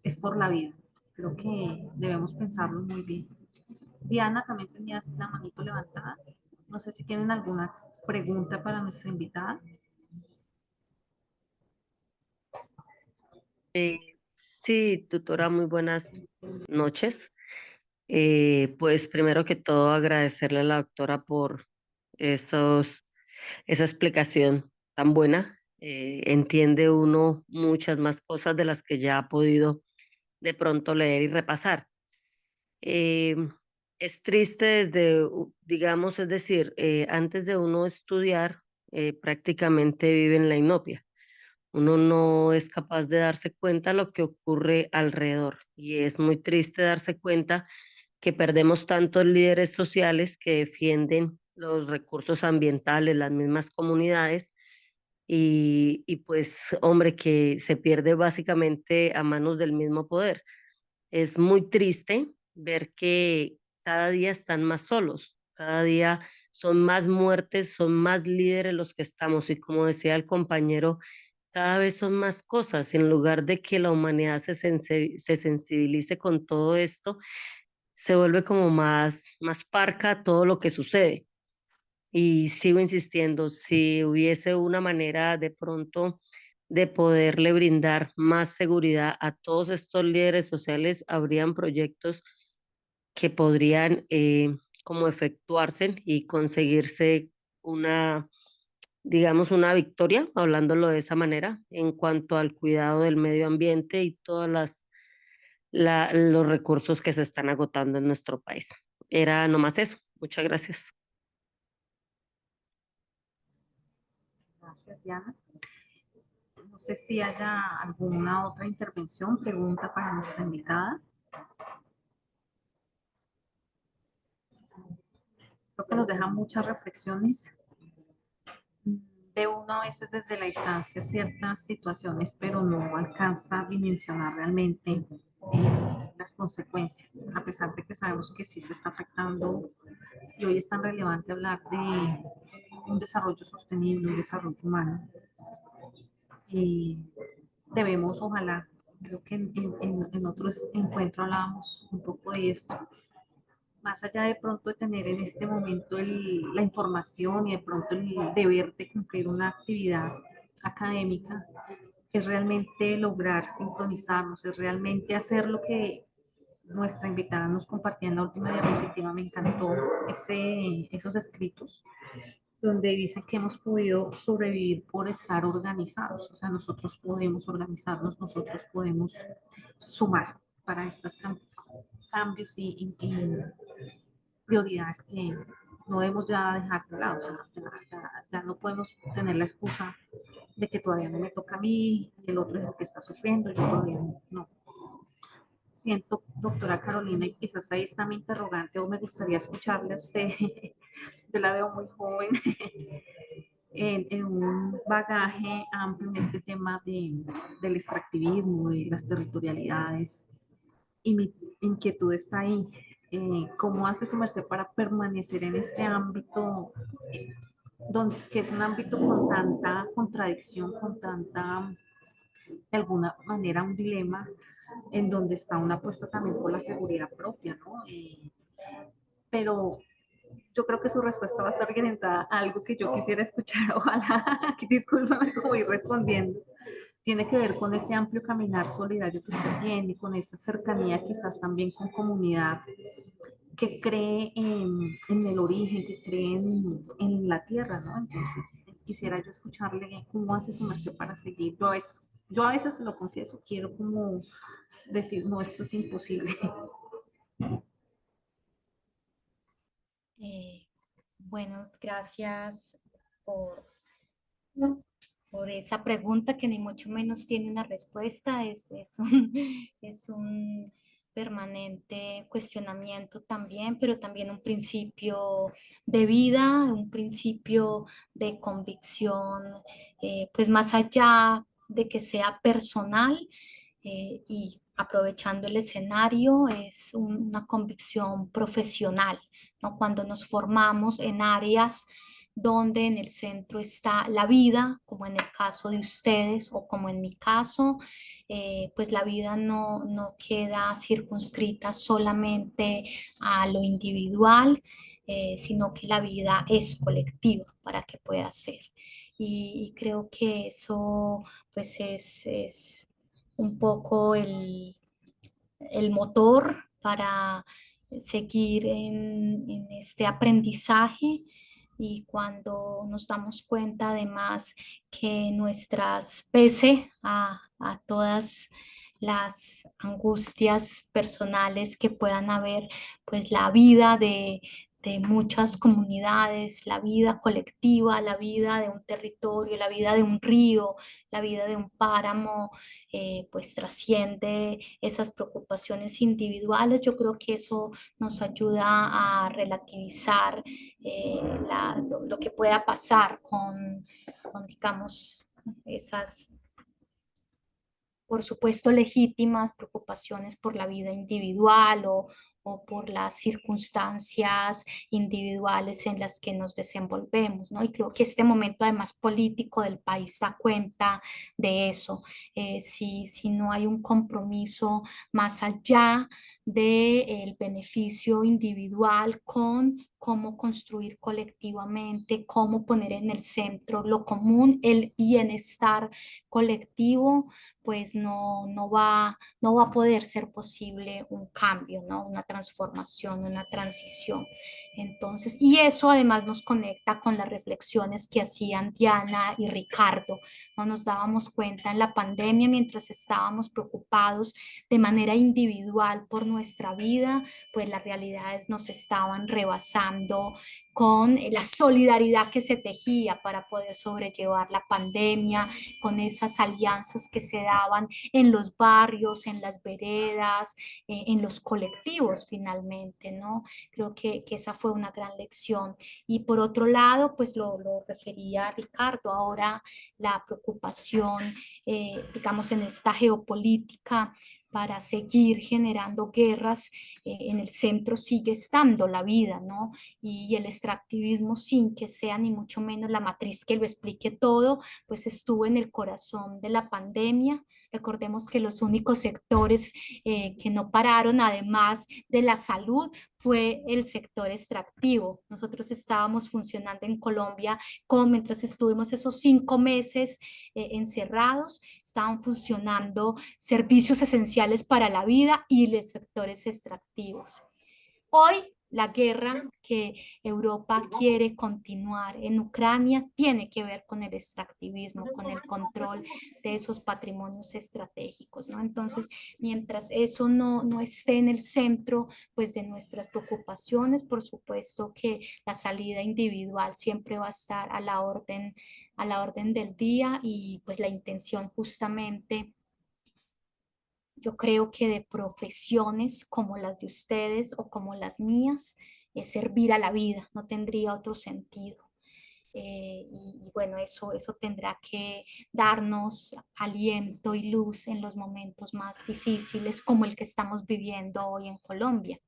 es por la vida. Creo que debemos pensarlo muy bien. Diana, también tenías la manito levantada. No sé si tienen alguna pregunta para nuestra invitada. Sí, tutora, muy buenas noches. Pues primero que todo agradecerle a la doctora por esa explicación tan buena. Entiende uno muchas más cosas de las que ya ha podido de pronto leer y repasar. Eh, es triste digamos, es decir, antes de uno estudiar, prácticamente vive en la inopia. Uno no es capaz de darse cuenta de lo que ocurre alrededor y es muy triste darse cuenta que perdemos tantos líderes sociales que defienden los recursos ambientales, las mismas comunidades y pues, hombre, que se pierde básicamente a manos del mismo poder. Es muy triste ver que cada día están más solos, cada día son más muertes, son más líderes los que estamos y como decía el compañero, cada vez son más cosas. En lugar de que la humanidad se sensibilice con todo esto, se vuelve como más parca todo lo que sucede. Y sigo insistiendo, si hubiese una manera de pronto de poderle brindar más seguridad a todos estos líderes sociales, habrían proyectos que podrían como efectuarse y conseguirse una, digamos, una victoria, hablándolo de esa manera, en cuanto al cuidado del medio ambiente y todas los recursos que se están agotando en nuestro país. Era nomás eso. Muchas gracias. Gracias, Diana. No sé si haya alguna otra intervención, pregunta para nuestra invitada. Creo que nos deja muchas reflexiones. Ve uno a veces desde la distancia ciertas situaciones, pero no alcanza a dimensionar realmente las consecuencias, a pesar de que sabemos que sí se está afectando y hoy es tan relevante hablar de un desarrollo sostenible, un desarrollo humano. Debemos, ojalá, creo que en otros encuentros hablábamos un poco de esto, más allá de pronto de tener en este momento la información y de pronto el deber de cumplir una actividad académica, es realmente lograr sincronizarnos, es realmente hacer lo que nuestra invitada nos compartía en la última diapositiva. Me encantó esos escritos donde dicen que hemos podido sobrevivir por estar organizados. O sea, nosotros podemos organizarnos, nosotros podemos sumar para estos cambios y prioridades que no debemos ya dejar de lado. O sea, ya no podemos tener la excusa de que todavía no me toca a mí, el otro es el que está sufriendo, yo todavía no. siento, doctora Carolina, y quizás ahí está mi interrogante, o me gustaría escucharle a usted, yo la veo muy joven, en un bagaje amplio en este tema del extractivismo, de las territorialidades, y mi inquietud está ahí. ¿Cómo hace su merced para permanecer en este ámbito, que es un ámbito con tanta contradicción, con tanta, de alguna manera, un dilema, en donde está una apuesta también por la seguridad propia, ¿no? Pero yo creo que su respuesta va a estar orientada a algo que yo quisiera escuchar, ojalá, que discúlpame como ir respondiendo. Tiene que ver con ese amplio caminar solidario que usted tiene, con esa cercanía quizás también con comunidad que cree en el origen, que cree en la tierra, ¿no? Entonces, quisiera yo escucharle cómo hace su merced para seguir. Yo a veces se lo confieso, quiero como decir, no, esto es imposible. Bueno, gracias por, por esa pregunta que ni mucho menos tiene una respuesta. Es un permanente cuestionamiento también, pero también un principio de vida, un principio de convicción, pues más allá de que sea personal, y aprovechando el escenario, es una convicción profesional, ¿no? Cuando nos formamos en áreas donde en el centro está la vida, como en el caso de ustedes o como en mi caso, pues la vida no queda circunscrita solamente a lo individual, sino que la vida es colectiva para que pueda ser. Y creo que eso pues es un poco el motor para seguir en este aprendizaje, y cuando nos damos cuenta además que pese a todas las angustias personales que puedan haber, pues la vida de muchas comunidades, la vida colectiva, la vida de un territorio, la vida de un río, la vida de un páramo, pues trasciende esas preocupaciones individuales. Yo creo que eso nos ayuda a relativizar lo que pueda pasar con, digamos, esas, por supuesto, legítimas preocupaciones por la vida individual o por las circunstancias individuales en las que nos desenvolvemos, ¿no? Y creo que este momento además político del país da cuenta de eso. Si no hay un compromiso más allá del beneficio individual con cómo construir colectivamente, cómo poner en el centro lo común, el bienestar colectivo, pues no va a poder ser posible un cambio, ¿no? Una transformación, una transición. Entonces, y eso además nos conecta con las reflexiones que hacían Diana y Ricardo. No nos dábamos cuenta en la pandemia, mientras estábamos preocupados de manera individual por nuestra vida, pues las realidades nos estaban rebasando con la solidaridad que se tejía para poder sobrellevar la pandemia, con esas alianzas que se daban en los barrios, en las veredas, en los colectivos finalmente, ¿no? Creo que esa fue una gran lección. Y por otro lado, pues lo refería Ricardo, ahora la preocupación, digamos, en esta geopolítica para seguir generando guerras, en el centro sigue estando la vida, ¿no? Y el extractivismo, sin que sea ni mucho menos la matriz que lo explique todo, pues estuvo en el corazón de la pandemia. Recordemos que los únicos sectores que no pararon, además de la salud, fue el sector extractivo. Nosotros estábamos funcionando en Colombia como mientras estuvimos esos 5 meses encerrados, estaban funcionando servicios esenciales para la vida y los sectores extractivos. Hoy la guerra que Europa quiere continuar en Ucrania tiene que ver con el extractivismo, con el control de esos patrimonios estratégicos, ¿no? Entonces, mientras eso no esté en el centro, pues, de nuestras preocupaciones, por supuesto que la salida individual siempre va a estar a la orden del día, y pues la intención justamente yo creo que de profesiones como las de ustedes o como las mías, es servir a la vida, no tendría otro sentido. Y bueno, eso tendrá que darnos aliento y luz en los momentos más difíciles como el que estamos viviendo hoy en Colombia.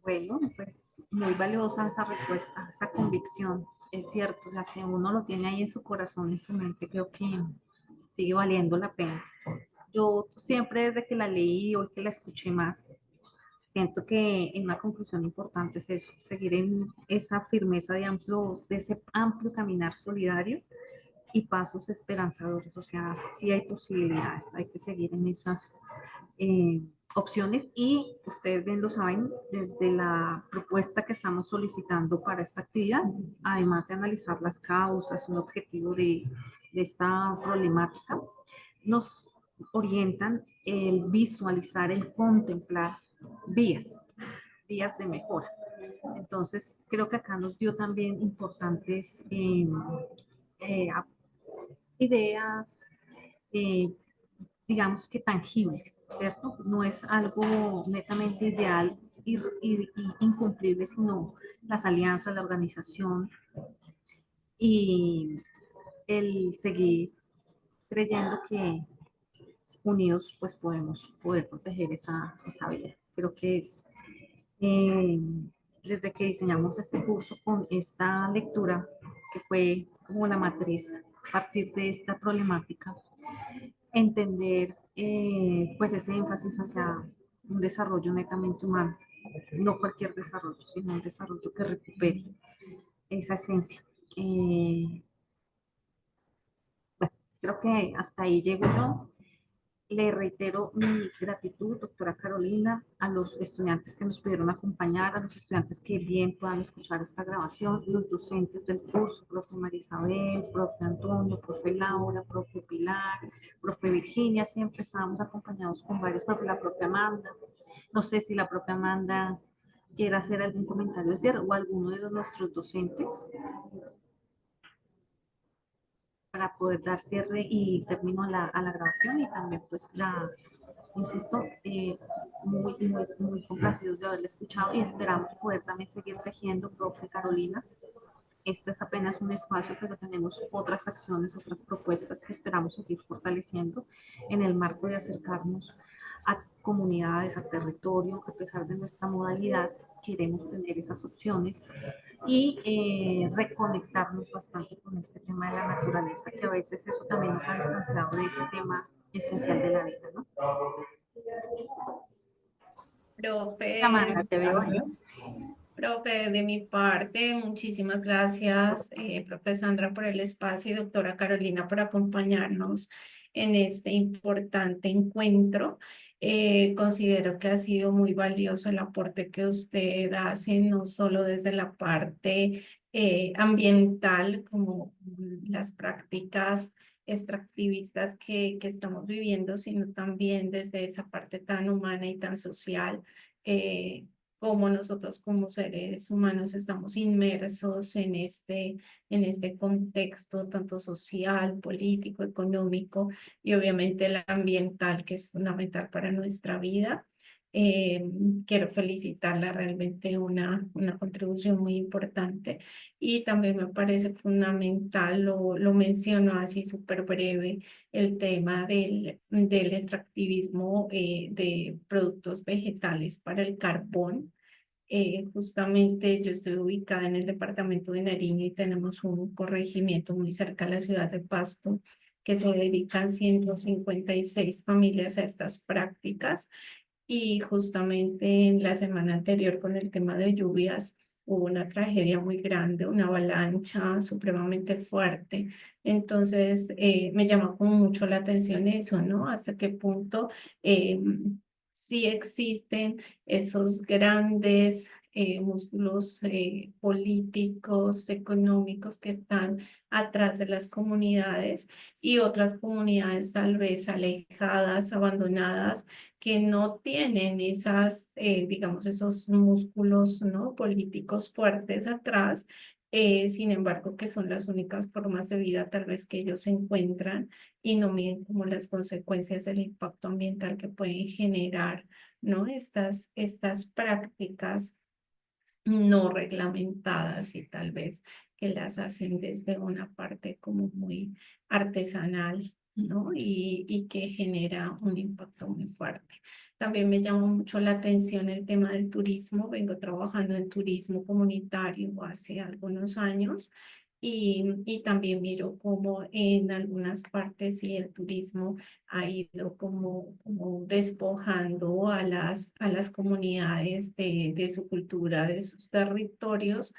Bueno, pues muy valiosa esa respuesta, esa convicción. Es cierto, o sea, si uno lo tiene ahí en su corazón, en su mente, creo que sigue valiendo la pena. Yo siempre desde que la leí, hoy que la escuché más, siento que en una conclusión importante es eso, seguir en esa firmeza de ese amplio caminar solidario y pasos esperanzadores. O sea, sí hay posibilidades, hay que seguir en esas eh, opciones y ustedes bien lo saben, desde la propuesta que estamos solicitando para esta actividad, además de analizar las causas, un objetivo de esta problemática, nos orientan el visualizar, el contemplar vías, vías de mejora. Entonces, creo que acá nos dio también importantes eh, ideas, eh, digamos que tangibles, ¿cierto? No es algo netamente ideal y incumplible, sino las alianzas, la organización y el seguir creyendo que unidos pues podemos poder proteger esa vida. Creo que es eh, desde que diseñamos este curso con esta lectura que fue como la matriz a partir de esta problemática, entender pues ese énfasis hacia un desarrollo netamente humano, no cualquier desarrollo, sino un desarrollo que recupere esa esencia. Bueno, creo que hasta ahí llego yo. Le reitero mi gratitud, doctora Carolina, a los estudiantes que nos pudieron acompañar, a los estudiantes que bien puedan escuchar esta grabación, los docentes del curso, profe María Isabel, profe Antonio, profe Laura, profe Pilar, profe Virginia, siempre estábamos acompañados con varios, profe, la profe Amanda. No sé si la profe Amanda quiere hacer algún comentario de cierre o alguno de nuestros docentes para poder dar cierre y término a la grabación y también pues insisto, muy complacidos de haberle escuchado y esperamos poder también seguir tejiendo, profe Carolina. Este es apenas un espacio, pero tenemos otras acciones, otras propuestas que esperamos seguir fortaleciendo en el marco de acercarnos a comunidades, a territorio, a pesar de nuestra modalidad, queremos tener esas opciones y reconectarnos bastante con este tema de la naturaleza, que a veces eso también nos ha distanciado de ese tema esencial de la vida, ¿no? Profe, Te veo ahí. profe, de mi parte, muchísimas gracias, profe Sandra, por el espacio y doctora Carolina por acompañarnos en este importante encuentro. Considero que ha sido muy valioso el aporte que usted hace, no solo desde la parte ambiental, como las prácticas extractivistas que estamos viviendo, sino también desde esa parte tan humana y tan social. Cómo nosotros como seres humanos estamos inmersos en este contexto tanto social, político, económico y obviamente el ambiental que es fundamental para nuestra vida. Quiero felicitarla, realmente una contribución muy importante y también me parece fundamental, lo menciono así súper breve, el tema del extractivismo de productos vegetales para el carbón. Justamente yo estoy ubicada en el departamento de Nariño y tenemos un corregimiento muy cerca a la ciudad de Pasto que se dedican 156 familias a estas prácticas y justamente en la semana anterior con el tema de lluvias hubo una tragedia muy grande, una avalancha supremamente fuerte. Entonces me llamó como mucho la atención eso, ¿no? Hasta qué punto sí existen esos grandes músculos políticos, económicos que están atrás de las comunidades y otras comunidades tal vez alejadas, abandonadas, que no tienen esas, digamos, esos músculos, ¿no? políticos fuertes atrás sin embargo, que son las únicas formas de vida tal vez que ellos encuentran y no miden como las consecuencias del impacto ambiental que pueden generar, ¿no? Estas prácticas no reglamentadas y tal vez que las hacen desde una parte como muy artesanal, ¿no? Y que genera un impacto muy fuerte. También me llama mucho la atención el tema del turismo. Vengo trabajando en turismo comunitario hace algunos años. Y también miro cómo en algunas partes y el turismo ha ido como despojando a las comunidades de su cultura, de sus territorios,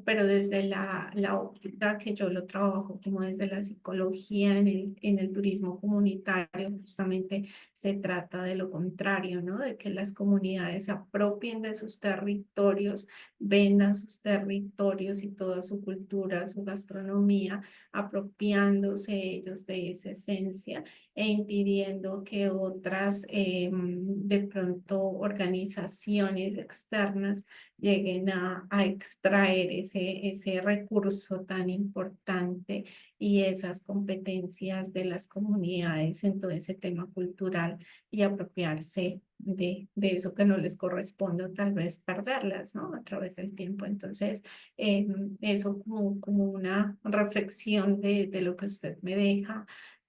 pero desde la óptica que yo lo trabajo como desde la psicología en el turismo comunitario, justamente se trata de lo contrario, ¿no? De que las comunidades se apropien de sus territorios, vendan sus territorios y toda su cultura, su gastronomía, apropiándose ellos de esa esencia e impidiendo que otras, de pronto, organizaciones externas lleguen a extraer ese recurso tan importante y esas competencias de las comunidades en todo ese tema cultural y apropiarse de eso que no les corresponde o tal vez perderlas, ¿no? A través del tiempo. Entonces, eso como una reflexión de lo que usted me deja,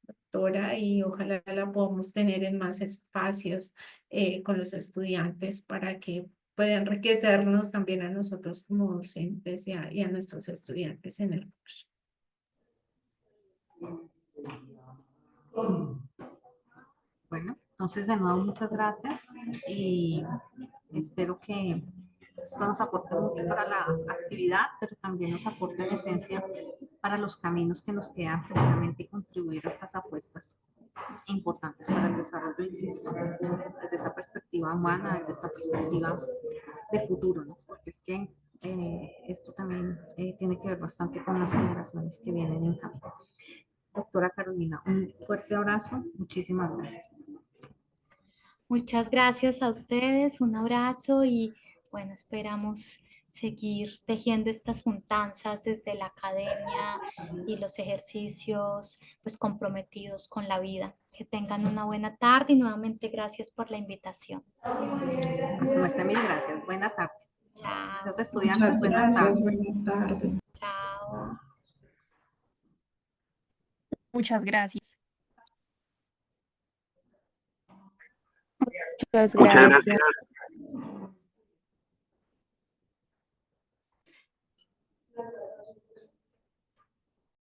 doctora, y ojalá la podamos tener en más espacios con los estudiantes para que pueda enriquecernos también a nosotros como docentes y a nuestros estudiantes en el curso. Bueno, entonces de nuevo muchas gracias y espero que esto nos aporte mucho para la actividad, pero también nos aporte en esencia para los caminos que nos quedan precisamente y contribuir a estas apuestas importantes para el desarrollo, insisto, desde esa perspectiva humana, desde esta perspectiva de futuro, ¿no? Porque es que esto también tiene que ver bastante con las generaciones que vienen en camino. Doctora Carolina, un fuerte abrazo, muchísimas gracias. Muchas gracias a ustedes, un abrazo y bueno, esperamos seguir tejiendo estas juntanzas desde la academia y los ejercicios pues comprometidos con la vida. Que tengan una buena tarde y nuevamente gracias por la invitación. A su merced, mil gracias. Buena tarde. Chao. Los estudiantes, buenas tardes. Buenas tardes. Chao. Muchas gracias. Muchas Muchas gracias. gracias.